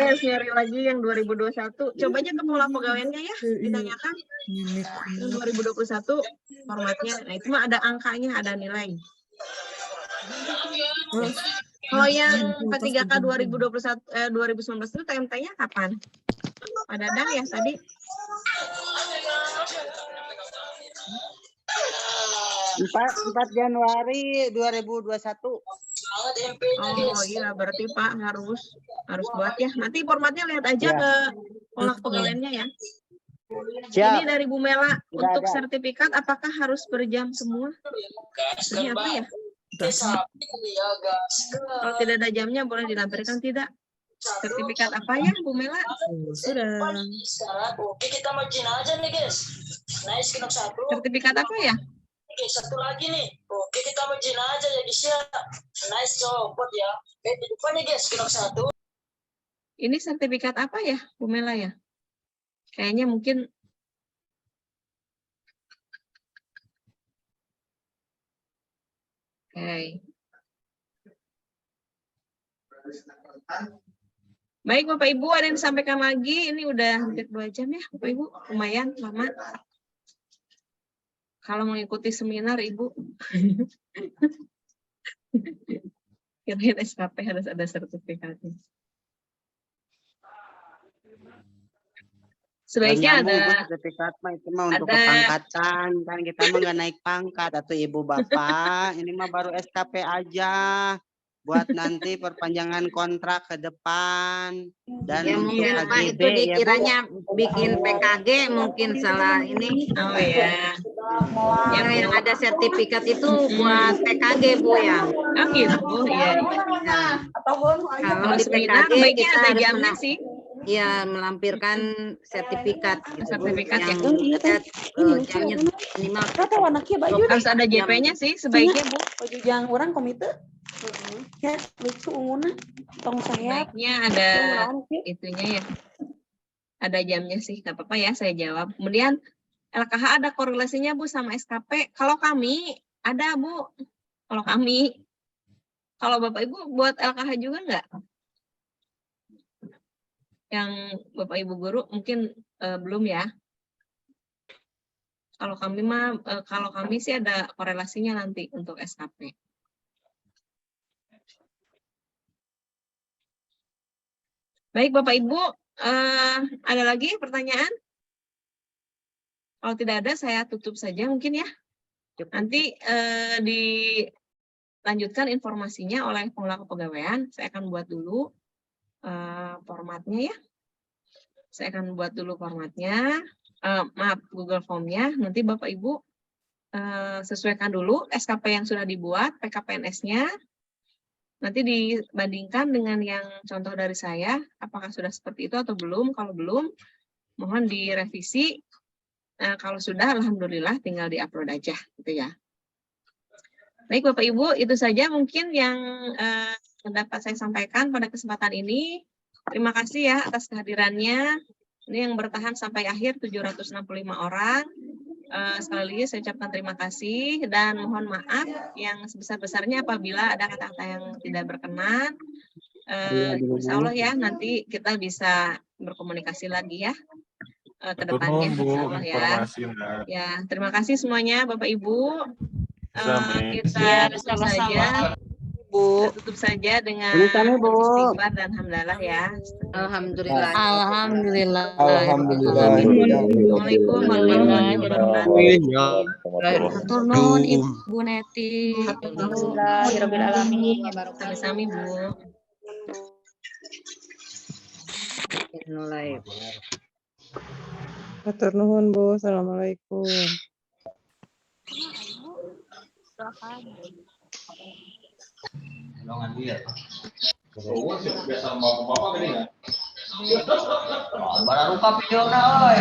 S1: Saya share lagi yang 2021. Coba aja ke pola pegawaiannya ya, ditanyakan. Yang 2021 formatnya. Nah, itu mah ada angkanya, ada nilai. Kalau yang P3K 2019 itu TMT-nya kapan? Pak Dadang ya tadi?
S5: 4 Januari 2021.
S1: Oh iya, berarti Pak harus buat ya. Nanti formatnya lihat aja ke pola pegawaiannya ya.
S5: Siap.
S1: Ini dari Bu Mela, untuk
S5: ada.
S1: sertifikat apakah harus berjam semua? Maksudnya apa ya? Kalau tidak ada jamnya boleh dilampirkan tidak? Sertifikat apa ya Bu Mela?
S13: Sudah.
S14: Oke, kita majuin aja nih guys. Nice, Kinok 1.
S1: Sertifikat apa ya?
S14: Oke, satu lagi nih. Oke, kita majuin aja ya guys ya. Nice, copot ya. Oke, di depan nih guys, Kinok 1.
S1: Ini sertifikat apa ya Bu Mela ya? Kayaknya mungkin oke. Baik Bapak Ibu, ada yang disampaikan lagi? Ini udah hampir 2 jam ya Bapak Ibu, lumayan lama. Kalau mengikuti seminar Ibu, kirain SKP harus ada sertifikatnya. Sebaiknya
S5: Nyambung, Bu,
S1: ada
S5: sertifikat mah itu mah untuk
S1: ada-
S5: kepangkatan, kan kita mah nggak naik pangkat atau Ibu Bapak, ini mah baru SKP aja buat nanti perpanjangan kontrak ke depan dan
S4: Ya
S5: untuk
S4: mungkin Pak
S5: KGB
S4: itu
S5: ya Bu.
S4: dikiranya bikin PKG mungkin salah ini.
S1: Oh ya.
S4: Yang ada sertifikat itu buat PKG Bu ya.
S1: Oh gitu, iya.
S4: Kalau di
S1: seminar
S4: PKG
S1: baiknya
S4: kita
S1: ada
S4: harus
S1: jamnya sih.
S4: ya melampirkan sertifikat gitu, Bu.
S1: Sertifikat ya.
S4: Yang jamnya minimal
S1: Harus ada JP-nya sih sebaiknya Bu.
S15: Baju jang orang komite. Ya, lucu unguna. Tong saya.
S1: Sebaiknya ada itunya ya. Ada jamnya sih, nggak apa-apa ya saya jawab. Kemudian LKH ada korelasinya Bu sama SKP. Kalau kami ada Bu. Kalau kami. Kalau Bapak Ibu buat LKH juga nggak? Yang Bapak Ibu guru mungkin belum ya. Kalau kami mah kalau kami sih ada korelasinya nanti untuk SKP. Baik Bapak Ibu, ada lagi pertanyaan? Kalau tidak ada saya tutup saja mungkin ya. Nanti dilanjutkan informasinya oleh pengelola kepegawaian. Saya akan buat dulu formatnya ya. Saya akan buat dulu formatnya. Maaf, Google Form-nya. Nanti Bapak Ibu sesuaikan dulu SKP yang sudah dibuat, PKPNS-nya. Nanti dibandingkan dengan yang contoh dari saya, apakah sudah seperti itu atau belum. Kalau belum, mohon direvisi. Kalau sudah, alhamdulillah tinggal diupload aja, gitu ya. Baik Bapak Ibu, itu saja mungkin yang dapat saya sampaikan pada kesempatan ini. Terima kasih ya atas kehadirannya. Ini yang bertahan sampai akhir 765 orang. Sekali lagi saya ucapkan terima kasih dan mohon maaf yang sebesar-besarnya apabila ada kata-kata yang tidak berkenan. Insya Allah ya nanti kita bisa berkomunikasi lagi ya ke depannya. Insya Allah ya. Ya, terima kasih semuanya Bapak Ibu. Kita tutup saja. Bu. Kita tutup saja dengan istighfar dan alhamdulillah ya.
S4: Alhamdulillah.
S1: Alhamdulillah.
S16: Alhamdulillah.
S1: Assalamualaikum warahmatullahi wabarakatuh. Turun Ibu Neti. Sami-sami Bu.
S4: Mulai.
S17: Matur nuhun Bu. Assalamualaikum.
S16: Biasa mau bapak gini nggak? Baru video na, oi.